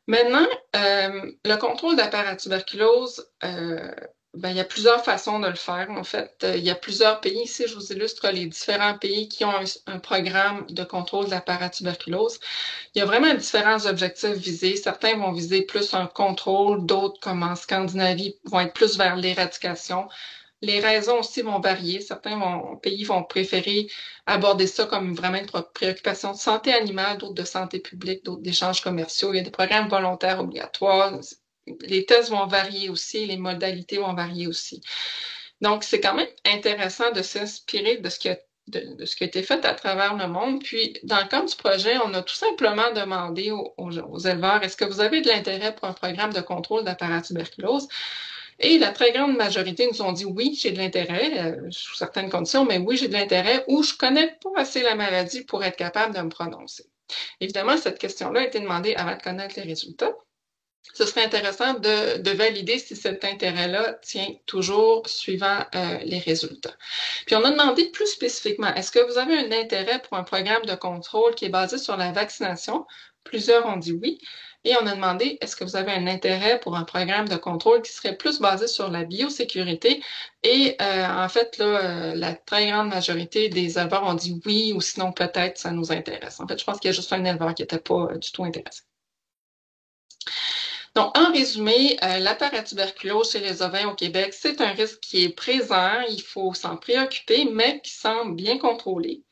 Maintenant, le contrôle de la paratuberculose, il y a plusieurs façons de le faire. En fait, il y a plusieurs pays. Ici, je vous illustre les différents pays qui ont un programme de contrôle de la paratuberculose. Il y a vraiment différents objectifs visés. Certains vont viser plus un contrôle, d'autres, comme en Scandinavie, vont être plus vers l'éradication. Les raisons aussi vont varier. Certains pays vont préférer aborder ça comme vraiment une préoccupation de santé animale, d'autres de santé publique, d'autres d'échanges commerciaux. Il y a des programmes volontaires obligatoires. Les tests vont varier aussi, les modalités vont varier aussi. Donc, c'est quand même intéressant de s'inspirer de ce qui a été fait à travers le monde. Puis, dans le cadre du projet, on a tout simplement demandé aux éleveurs, est-ce que vous avez de l'intérêt pour un programme de contrôle de la paratuberculose? Et la très grande majorité nous ont dit oui, j'ai de l'intérêt, sous certaines conditions, mais oui, j'ai de l'intérêt, ou je connais pas assez la maladie pour être capable de me prononcer. Évidemment, cette question-là a été demandée avant de connaître les résultats. Ce serait intéressant de valider si cet intérêt-là tient toujours suivant les résultats. Puis on a demandé plus spécifiquement, est-ce que vous avez un intérêt pour un programme de contrôle qui est basé sur la vaccination? Plusieurs ont dit oui. Et on a demandé, est-ce que vous avez un intérêt pour un programme de contrôle qui serait plus basé sur la biosécurité? Et en fait, là, la très grande majorité des éleveurs ont dit oui, ou sinon peut-être ça nous intéresse. En fait, je pense qu'il y a juste un éleveur qui n'était pas du tout intéressé. Donc, en résumé, la paratuberculose chez les ovins au Québec, c'est un risque qui est présent, il faut s'en préoccuper, mais qui semble bien contrôlé.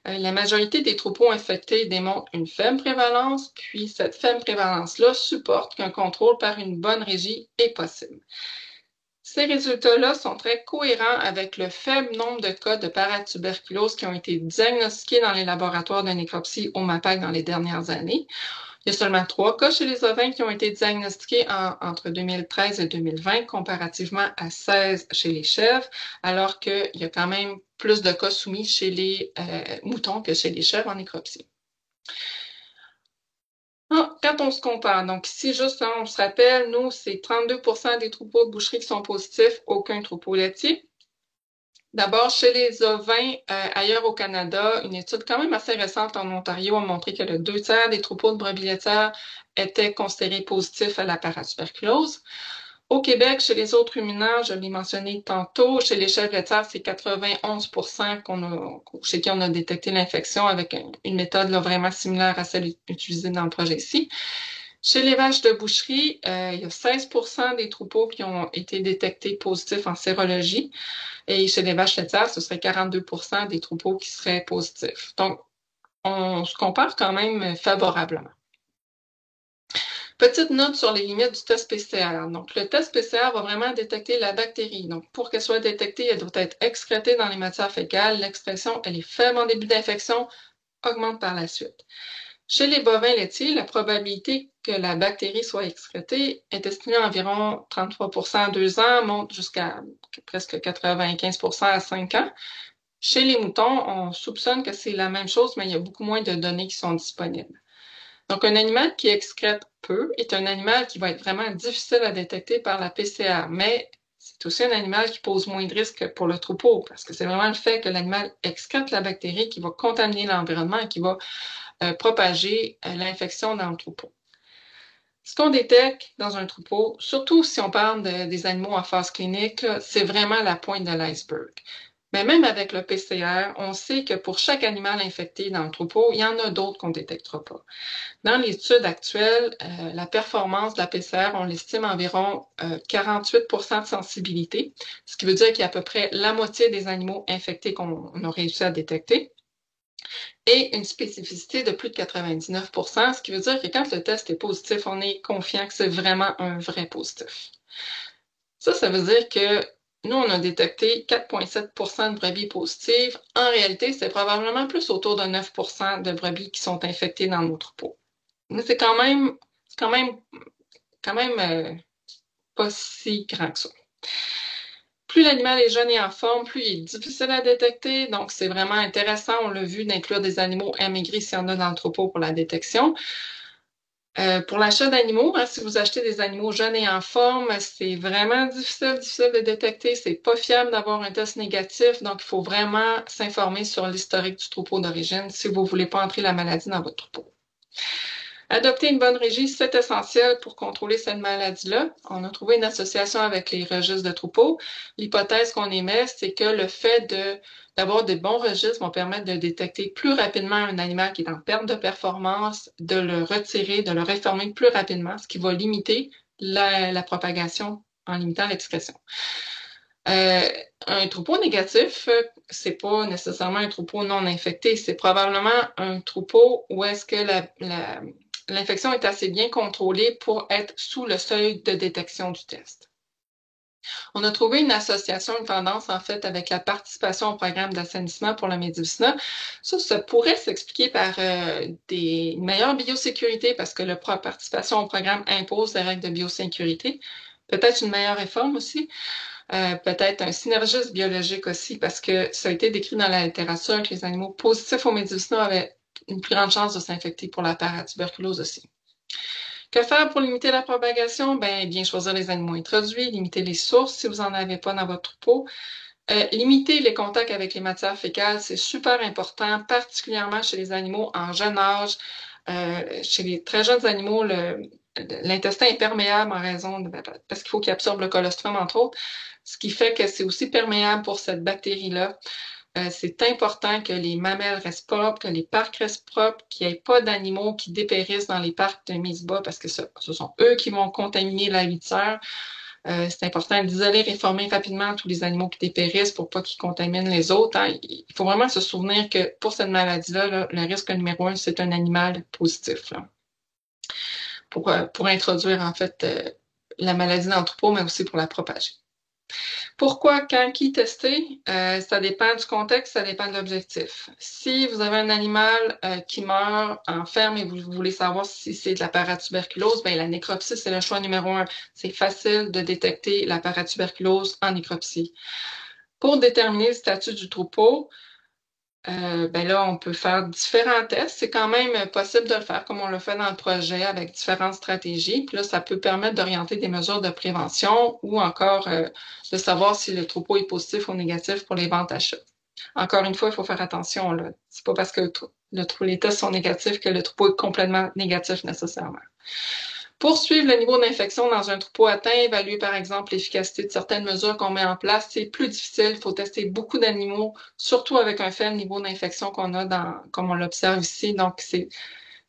La majorité des troupeaux infectés démontrent une faible prévalence, puis cette faible prévalence-là supporte qu'un contrôle par une bonne régie est possible. Ces résultats-là sont très cohérents avec le faible nombre de cas de paratuberculose qui ont été diagnostiqués dans les laboratoires de nécropsie au MAPAC dans les dernières années. Il y a seulement 3 cas chez les ovins qui ont été diagnostiqués entre 2013 et 2020, comparativement à 16 chez les chèvres, alors qu'il y a quand même plus de cas soumis chez les moutons que chez les chèvres en nécropsie. Quand on se compare, donc ici, juste, on se rappelle, nous, c'est 32% des troupeaux de boucherie qui sont positifs, aucun troupeau laitier. D'abord, chez les ovins, ailleurs au Canada, une étude quand même assez récente en Ontario a montré que le 2/3 des troupeaux de brebis laitières étaient considérés positifs à la paratuberculose. Au Québec, chez les autres ruminants, je l'ai mentionné tantôt, chez les chèvres laitières, c'est 91% chez qui on a détecté l'infection avec une méthode là, vraiment similaire à celle utilisée dans le projet ici. Chez les vaches de boucherie, il y a 16% des troupeaux qui ont été détectés positifs en sérologie. Et chez les vaches laitières, ce serait 42% des troupeaux qui seraient positifs. Donc, on se compare quand même favorablement. Petite note sur les limites du test PCR. Donc, le test PCR va vraiment détecter la bactérie. Donc, pour qu'elle soit détectée, elle doit être excrétée dans les matières fécales. L'expression, elle est faible en début d'infection, augmente par la suite. Chez les bovins laitiers, la probabilité que la bactérie soit excrétée est estimée à environ 33% à 2 ans, monte jusqu'à presque 95% à 5 ans. Chez les moutons, on soupçonne que c'est la même chose, mais il y a beaucoup moins de données qui sont disponibles. Donc, un animal qui excrète peu est un animal qui va être vraiment difficile à détecter par la PCR, mais c'est aussi un animal qui pose moins de risques pour le troupeau, parce que c'est vraiment le fait que l'animal excrète la bactérie qui va contaminer l'environnement et qui va propager l'infection dans le troupeau. Ce qu'on détecte dans un troupeau, surtout si on parle des animaux en phase clinique, c'est vraiment la pointe de l'iceberg. Mais même avec le PCR, on sait que pour chaque animal infecté dans le troupeau, il y en a d'autres qu'on ne détectera pas. Dans l'étude actuelle, la performance de la PCR, on l'estime environ 48% de sensibilité, ce qui veut dire qu'il y a à peu près la moitié des animaux infectés qu'on a réussi à détecter, et une spécificité de plus de 99%, ce qui veut dire que quand le test est positif, on est confiant que c'est vraiment un vrai positif. Ça veut dire que nous, on a détecté 4,7% de brebis positives. En réalité, c'est probablement plus autour de 9% de brebis qui sont infectées dans nos troupeaux. Mais c'est quand même pas si grand que ça. Plus l'animal est jeune et en forme, plus il est difficile à détecter. Donc, c'est vraiment intéressant, on l'a vu, d'inclure des animaux amaigris s'il y en a dans le troupeau pour la détection. Pour l'achat d'animaux, si vous achetez des animaux jeunes et en forme, c'est vraiment difficile de détecter. C'est pas fiable d'avoir un test négatif, donc il faut vraiment s'informer sur l'historique du troupeau d'origine si vous voulez pas entrer la maladie dans votre troupeau. Adopter une bonne régie, c'est essentiel pour contrôler cette maladie-là. On a trouvé une association avec les registres de troupeaux. L'hypothèse qu'on émet, c'est que le fait d'avoir des bons registres vont permettre de détecter plus rapidement un animal qui est en perte de performance, de le retirer, de le réformer plus rapidement, ce qui va limiter la propagation en limitant l'expression. Un troupeau négatif, c'est pas nécessairement un troupeau non infecté, c'est probablement un troupeau où est-ce que l'infection est assez bien contrôlée pour être sous le seuil de détection du test. On a trouvé une association, une tendance en fait avec la participation au programme d'assainissement pour le Médivicina. Ça pourrait s'expliquer par une meilleure biosécurité parce que la participation au programme impose des règles de biosécurité. Peut-être une meilleure réforme aussi. Peut-être un synergisme biologique aussi, parce que ça a été décrit dans la littérature que les animaux positifs au Médivicina avaient une plus grande chance de s'infecter pour la paratuberculose aussi. Que faire pour limiter la propagation? Bien choisir les animaux introduits, limiter les sources si vous n'en avez pas dans votre troupeau. Limiter les contacts avec les matières fécales, c'est super important, particulièrement chez les animaux en jeune âge. Chez les très jeunes animaux, l'intestin est perméable en raison parce qu'il faut qu'il absorbe le colostrum, entre autres, ce qui fait que c'est aussi perméable pour cette bactérie-là. C'est important que les mamelles restent propres, que les parcs restent propres, qu'il n'y ait pas d'animaux qui dépérissent dans les parcs de mise bas parce que ce sont eux qui vont contaminer la litière. C'est important d'isoler, réformer rapidement tous les animaux qui dépérissent pour pas qu'ils contaminent les autres, hein. Il faut vraiment se souvenir que pour cette maladie-là, là, le risque numéro 1, c'est un animal positif, là, pour introduire en fait la maladie dans le troupeau, mais aussi pour la propager. Pourquoi, quand, qui tester? Ça dépend du contexte, ça dépend de l'objectif. Si vous avez un animal qui meurt en ferme et vous voulez savoir si c'est de la paratuberculose, ben, la nécropsie, c'est le choix numéro 1. C'est facile de détecter la paratuberculose en nécropsie. Pour déterminer le statut du troupeau, ben là, on peut faire différents tests. C'est quand même possible de le faire comme on le fait dans le projet avec différentes stratégies. Puis là, ça peut permettre d'orienter des mesures de prévention ou encore de savoir si le troupeau est positif ou négatif pour les ventes achats. Encore une fois, il faut faire attention, là. C'est pas parce que les tests sont négatifs que le troupeau est complètement négatif nécessairement. Pour suivre le niveau d'infection dans un troupeau atteint, évaluer par exemple l'efficacité de certaines mesures qu'on met en place, c'est plus difficile. Il faut tester beaucoup d'animaux, surtout avec un faible niveau d'infection qu'on a comme on l'observe ici. Donc,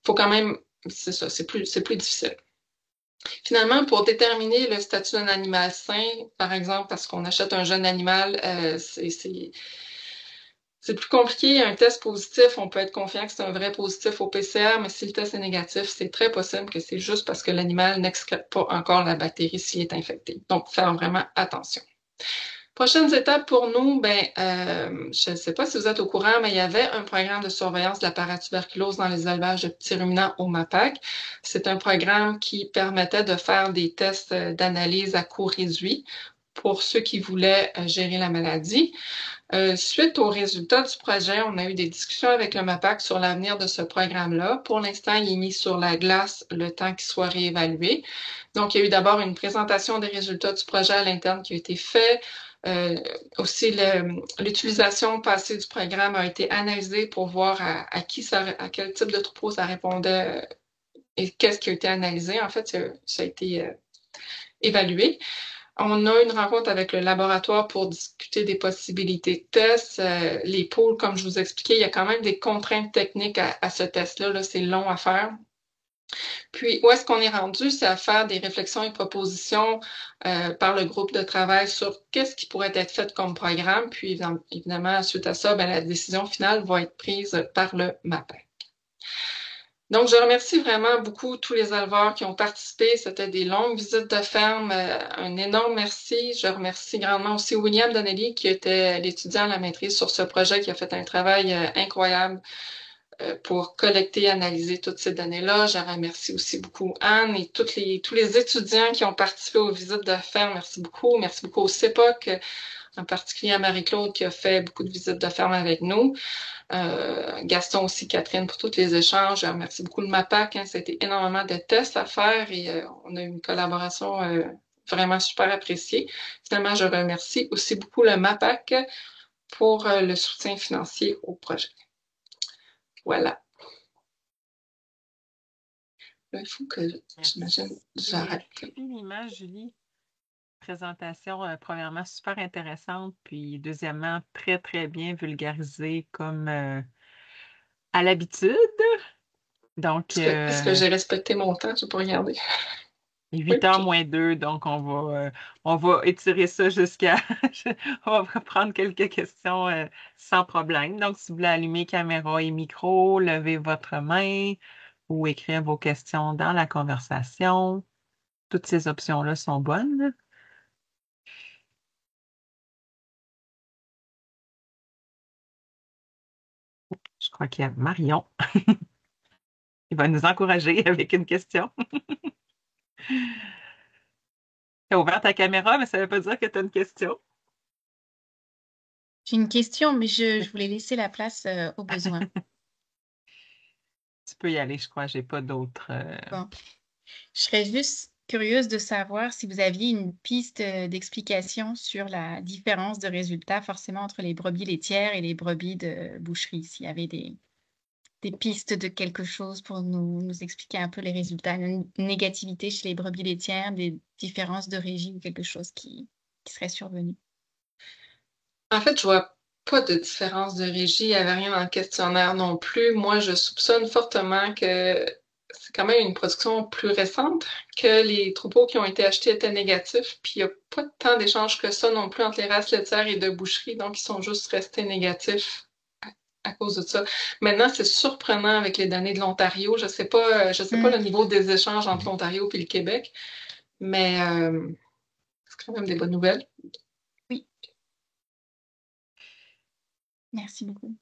faut quand même, c'est ça, c'est plus difficile. Finalement, pour déterminer le statut d'un animal sain, par exemple, parce qu'on achète un jeune animal, c'est plus compliqué. Un test positif, on peut être confiant que c'est un vrai positif au PCR, mais si le test est négatif, c'est très possible que c'est juste parce que l'animal n'excrète pas encore la bactérie s'il est infecté. Donc, faire vraiment attention. Prochaines étapes pour nous, je ne sais pas si vous êtes au courant, mais il y avait un programme de surveillance de la paratuberculose dans les élevages de petits ruminants au MAPAC. C'est un programme qui permettait de faire des tests d'analyse à coût réduit pour ceux qui voulaient gérer la maladie. Suite aux résultats du projet, on a eu des discussions avec le MAPAC sur l'avenir de ce programme-là. Pour l'instant, il est mis sur la glace le temps qu'il soit réévalué. Donc, il y a eu d'abord une présentation des résultats du projet à l'interne qui a été fait. Aussi, l'utilisation passée du programme a été analysée pour voir à quel type de troupeau ça répondait et qu'est-ce qui a été analysé. En fait, ça a été évalué. On a une rencontre avec le laboratoire pour discuter des possibilités de tests. Les pôles, comme je vous expliquais, il y a quand même des contraintes techniques à ce test-là. Là, c'est long à faire. Puis, où est-ce qu'on est rendu? C'est à faire des réflexions et propositions par le groupe de travail sur qu'est-ce qui pourrait être fait comme programme. Puis, évidemment, suite à ça, la décision finale va être prise par le MAPAC. Donc, je remercie vraiment beaucoup tous les éleveurs qui ont participé. C'était des longues visites de ferme. Un énorme merci. Je remercie grandement aussi William Donnelly, qui était l'étudiant à la maîtrise sur ce projet, qui a fait un travail incroyable pour collecter et analyser toutes ces données-là. Je remercie aussi beaucoup Anne et tous les étudiants qui ont participé aux visites de ferme. Merci beaucoup. Merci beaucoup au CEPOC, en particulier à Marie-Claude, qui a fait beaucoup de visites de ferme avec nous. Gaston aussi, Catherine, pour tous les échanges. Je remercie beaucoup le MAPAC. Hein, c'était énormément de tests à faire et on a eu une collaboration vraiment super appréciée. Finalement, je remercie aussi beaucoup le MAPAC pour le soutien financier au projet. Voilà. Là, il faut que, j'imagine, j'arrête. Merci infiniment, Julie. Présentation, premièrement, super intéressante, puis deuxièmement, très, très bien vulgarisée comme à l'habitude. Donc, Est-ce que j'ai respecté mon temps? Je n'ai pas regardé. 8h moins 2, donc on va étirer ça jusqu'à... on va prendre quelques questions sans problème. Donc, si vous voulez allumer caméra et micro, levez votre main ou écrire vos questions dans la conversation. Toutes ces options-là sont bonnes. Je crois qu'il y a Marion. Il va nous encourager avec une question. Tu as ouvert ta caméra, mais ça ne veut pas dire que tu as une question. J'ai une question, mais je voulais laisser la place aux besoins. Tu peux y aller, je crois. Je n'ai pas d'autres. Bon. Je serais juste curieuse de savoir si vous aviez une piste d'explication sur la différence de résultats forcément entre les brebis laitières et les brebis de boucherie. S'il y avait des pistes de quelque chose pour nous expliquer un peu les résultats, une négativité chez les brebis laitières, des différences de régie ou quelque chose qui serait survenu. En fait, je vois pas de différence de régie. Il n'y avait rien dans le questionnaire non plus. Moi, je soupçonne fortement que c'est quand même une production plus récente, que les troupeaux qui ont été achetés étaient négatifs, puis il n'y a pas tant d'échanges que ça non plus entre les races laitières et de boucherie, donc ils sont juste restés négatifs à cause de ça. Maintenant, c'est surprenant avec les données de l'Ontario. Je sais pas le niveau des échanges entre l'Ontario et le Québec, mais c'est quand même des bonnes nouvelles. Oui. Merci beaucoup.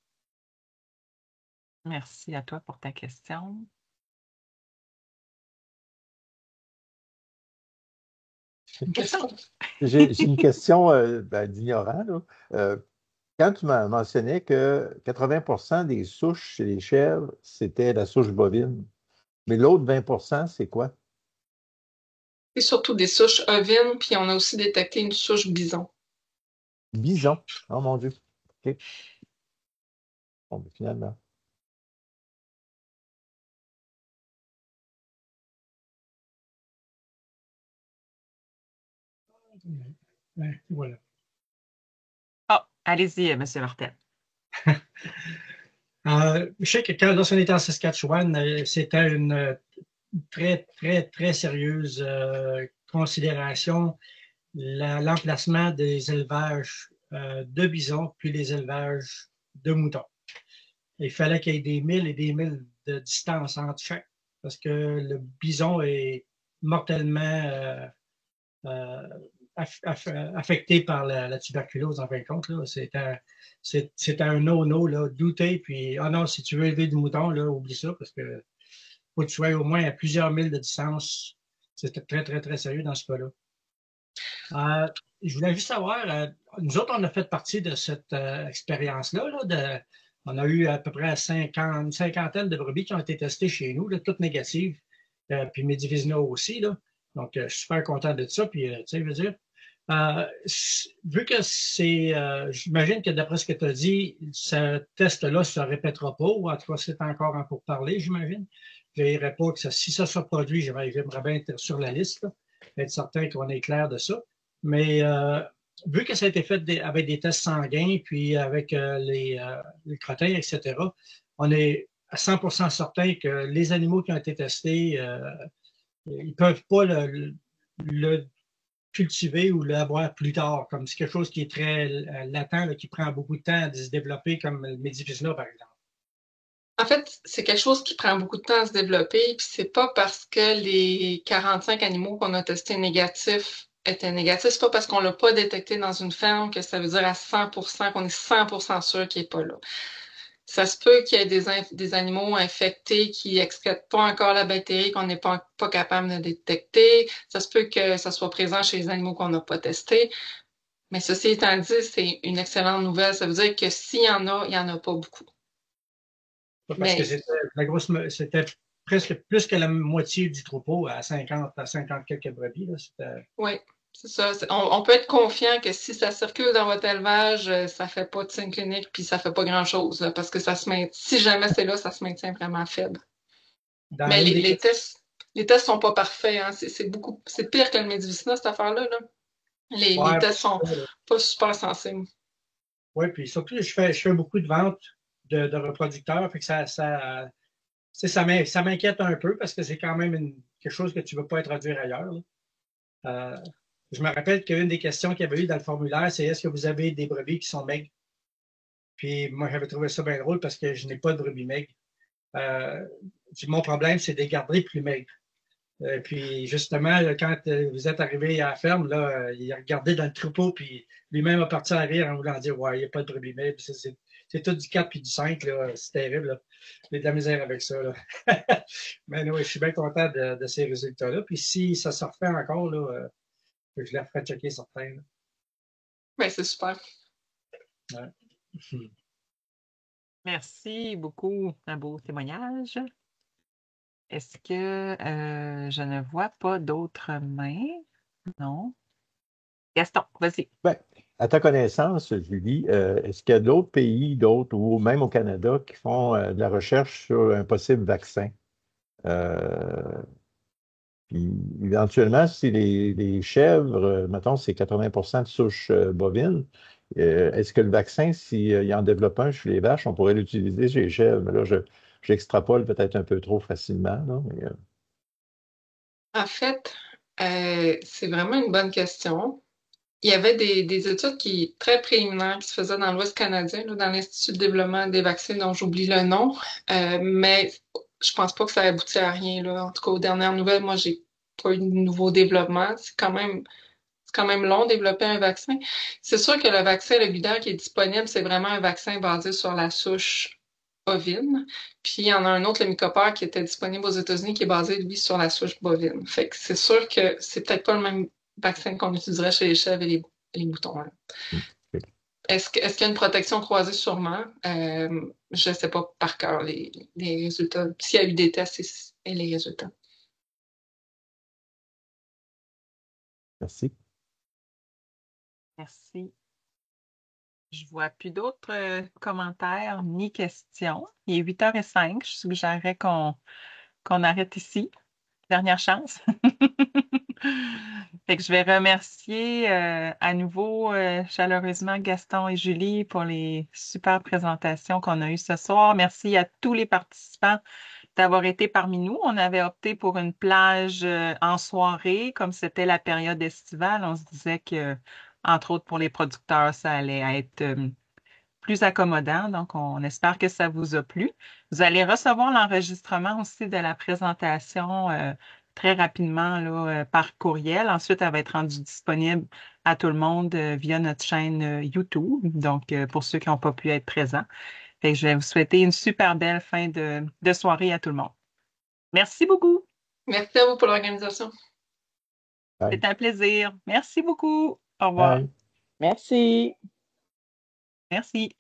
Merci à toi pour ta question. J'ai une question d'ignorant, là. Quand tu m'as mentionné que 80% des souches chez les chèvres, c'était la souche bovine, mais l'autre 20%, c'est quoi? C'est surtout des souches ovines, puis on a aussi détecté une souche bison. Bison. Oh mon Dieu. OK. Bon, ben, finalement. Ouais, voilà. Ah, allez-y, M. Martel. Je sais que lorsqu'on était en Saskatchewan, c'était une très, très, très sérieuse considération, l'emplacement des élevages de bisons puis les élevages de moutons. Il fallait qu'il y ait des milles et des milles de distance entre chaque, parce que le bison est mortellement affecté par la tuberculose, en fin de compte. C'est un no-no, là, douter, puis, ah non, si tu veux élever du mouton, là, oublie ça, parce que faut que tu sois au moins à plusieurs milles de distance. C'était très, très, très sérieux dans ce cas-là. Je voulais juste savoir, nous autres, on a fait partie de cette expérience-là. On a eu à peu près une cinquantaine de brebis qui ont été testées chez nous, là, toutes négatives, puis Medivizino aussi. Là. Donc, je suis super content de ça. Puis, tu sais, je veux dire, vu que j'imagine que d'après ce que tu as dit, ce test-là ne se répétera pas, ou en tout cas, c'est encore en pourparlers, j'imagine. Je ne dirais pas que si ça se produit, j'aimerais bien être sur la liste, là, être certain qu'on est clair de ça. Mais vu que ça a été fait avec des tests sanguins, puis avec les crottins, etc., on est à 100% certain que les animaux qui ont été testés, ils ne peuvent pas le cultiver ou l'avoir plus tard, comme c'est quelque chose qui est très latent, là, qui prend beaucoup de temps à se développer, comme le Medivizina, par exemple. En fait, c'est quelque chose qui prend beaucoup de temps à se développer, puis c'est pas parce que les 45 animaux qu'on a testés négatifs étaient négatifs, c'est pas parce qu'on l'a pas détecté dans une ferme que ça veut dire à 100% qu'on est 100% sûr qu'il est pas là. Ça se peut qu'il y ait des animaux infectés qui excrètent pas encore la bactérie, qu'on n'est pas capable de détecter. Ça se peut que ça soit présent chez les animaux qu'on n'a pas testés. Mais ceci étant dit, c'est une excellente nouvelle. Ça veut dire que s'il y en a, il y en a pas beaucoup. Parce que c'était presque plus que la moitié du troupeau à 50 quelques brebis. Oui, c'est ça. On peut être confiant que si ça circule dans votre élevage, ça fait pas de signe clinique puis ça fait pas grand-chose. Parce que si jamais c'est là, ça se maintient vraiment faible. Mais les tests sont pas parfaits. Hein. C'est pire que le Medivicina, cette affaire-là. Là. Les tests sont pas super sensibles. Oui, puis surtout, je fais beaucoup de ventes de reproducteurs, fait que ça m'inquiète un peu parce que c'est quand même quelque chose que tu ne veux pas introduire ailleurs. Je me rappelle qu'une des questions qu'il y avait eu dans le formulaire, c'est est-ce que vous avez des brebis qui sont maigres? Puis moi, j'avais trouvé ça bien drôle parce que je n'ai pas de brebis maigres. Mon problème, c'est de les garder plus maigres. Puis justement, quand vous êtes arrivé à la ferme, là, il a regardé dans le troupeau, puis lui-même a parti à rire en voulant dire ouais, il n'y a pas de brebis maigres. C'est tout du 4 puis du 5, là. C'est terrible. Là. J'ai de la misère avec ça. Là. Mais oui, je suis bien content de ces résultats-là. Puis si ça se refait encore, là, je les referai checker certains. Oui, c'est super. Ouais. Merci beaucoup. Un beau témoignage. Est-ce que je ne vois pas d'autres mains? Non. Gaston, vas-y. Ben, à ta connaissance, Julie, est-ce qu'il y a d'autres pays, ou même au Canada, qui font de la recherche sur un possible vaccin? Puis, éventuellement, si les chèvres, mettons, c'est 80% de souches bovines, est-ce que le vaccin, s'il en développe un chez les vaches, on pourrait l'utiliser chez les chèvres? Mais là, j'extrapole peut-être un peu trop facilement, là, mais, En fait, c'est vraiment une bonne question. Il y avait des études très préliminaires qui se faisaient dans l'Ouest canadien, là, dans l'Institut de développement des vaccins, dont j'oublie le nom, mais je pense pas que ça aboutit à rien, là. En tout cas, aux dernières nouvelles, moi, j'ai pas eu de nouveaux développements. C'est quand même long de développer un vaccin. C'est sûr que le vaccin Levudeur qui est disponible, c'est vraiment un vaccin basé sur la souche ovine. Puis il y en a un autre, le Mycopore, qui était disponible aux États-Unis, qui est basé, lui, sur la souche bovine. Fait que c'est sûr que c'est peut-être pas le même vaccin qu'on utiliserait chez les chèvres et les moutons, hein. OK. Est-ce qu'il y a une protection croisée? Sûrement. Je ne sais pas par cœur les résultats. S'il y a eu des tests et les résultats. Merci. Merci. Je vois plus d'autres commentaires ni questions. Il est 8h05. Je suggérerais qu'on arrête ici. Dernière chance. Fait que je vais remercier à nouveau chaleureusement Gaston et Julie pour les super présentations qu'on a eues ce soir. Merci à tous les participants d'avoir été parmi nous. On avait opté pour une plage en soirée, comme c'était la période estivale. On se disait que, entre autres pour les producteurs, ça allait être plus accommodant. Donc, on espère que ça vous a plu. Vous allez recevoir l'enregistrement aussi de la présentation très rapidement là, par courriel. Ensuite, elle va être rendue disponible à tout le monde via notre chaîne YouTube. Donc, pour ceux qui n'ont pas pu être présents. Fait que je vais vous souhaiter une super belle fin de soirée à tout le monde. Merci beaucoup. Merci à vous pour l'organisation. Bye. C'est un plaisir. Merci beaucoup. Au revoir. Bye. Merci. Merci.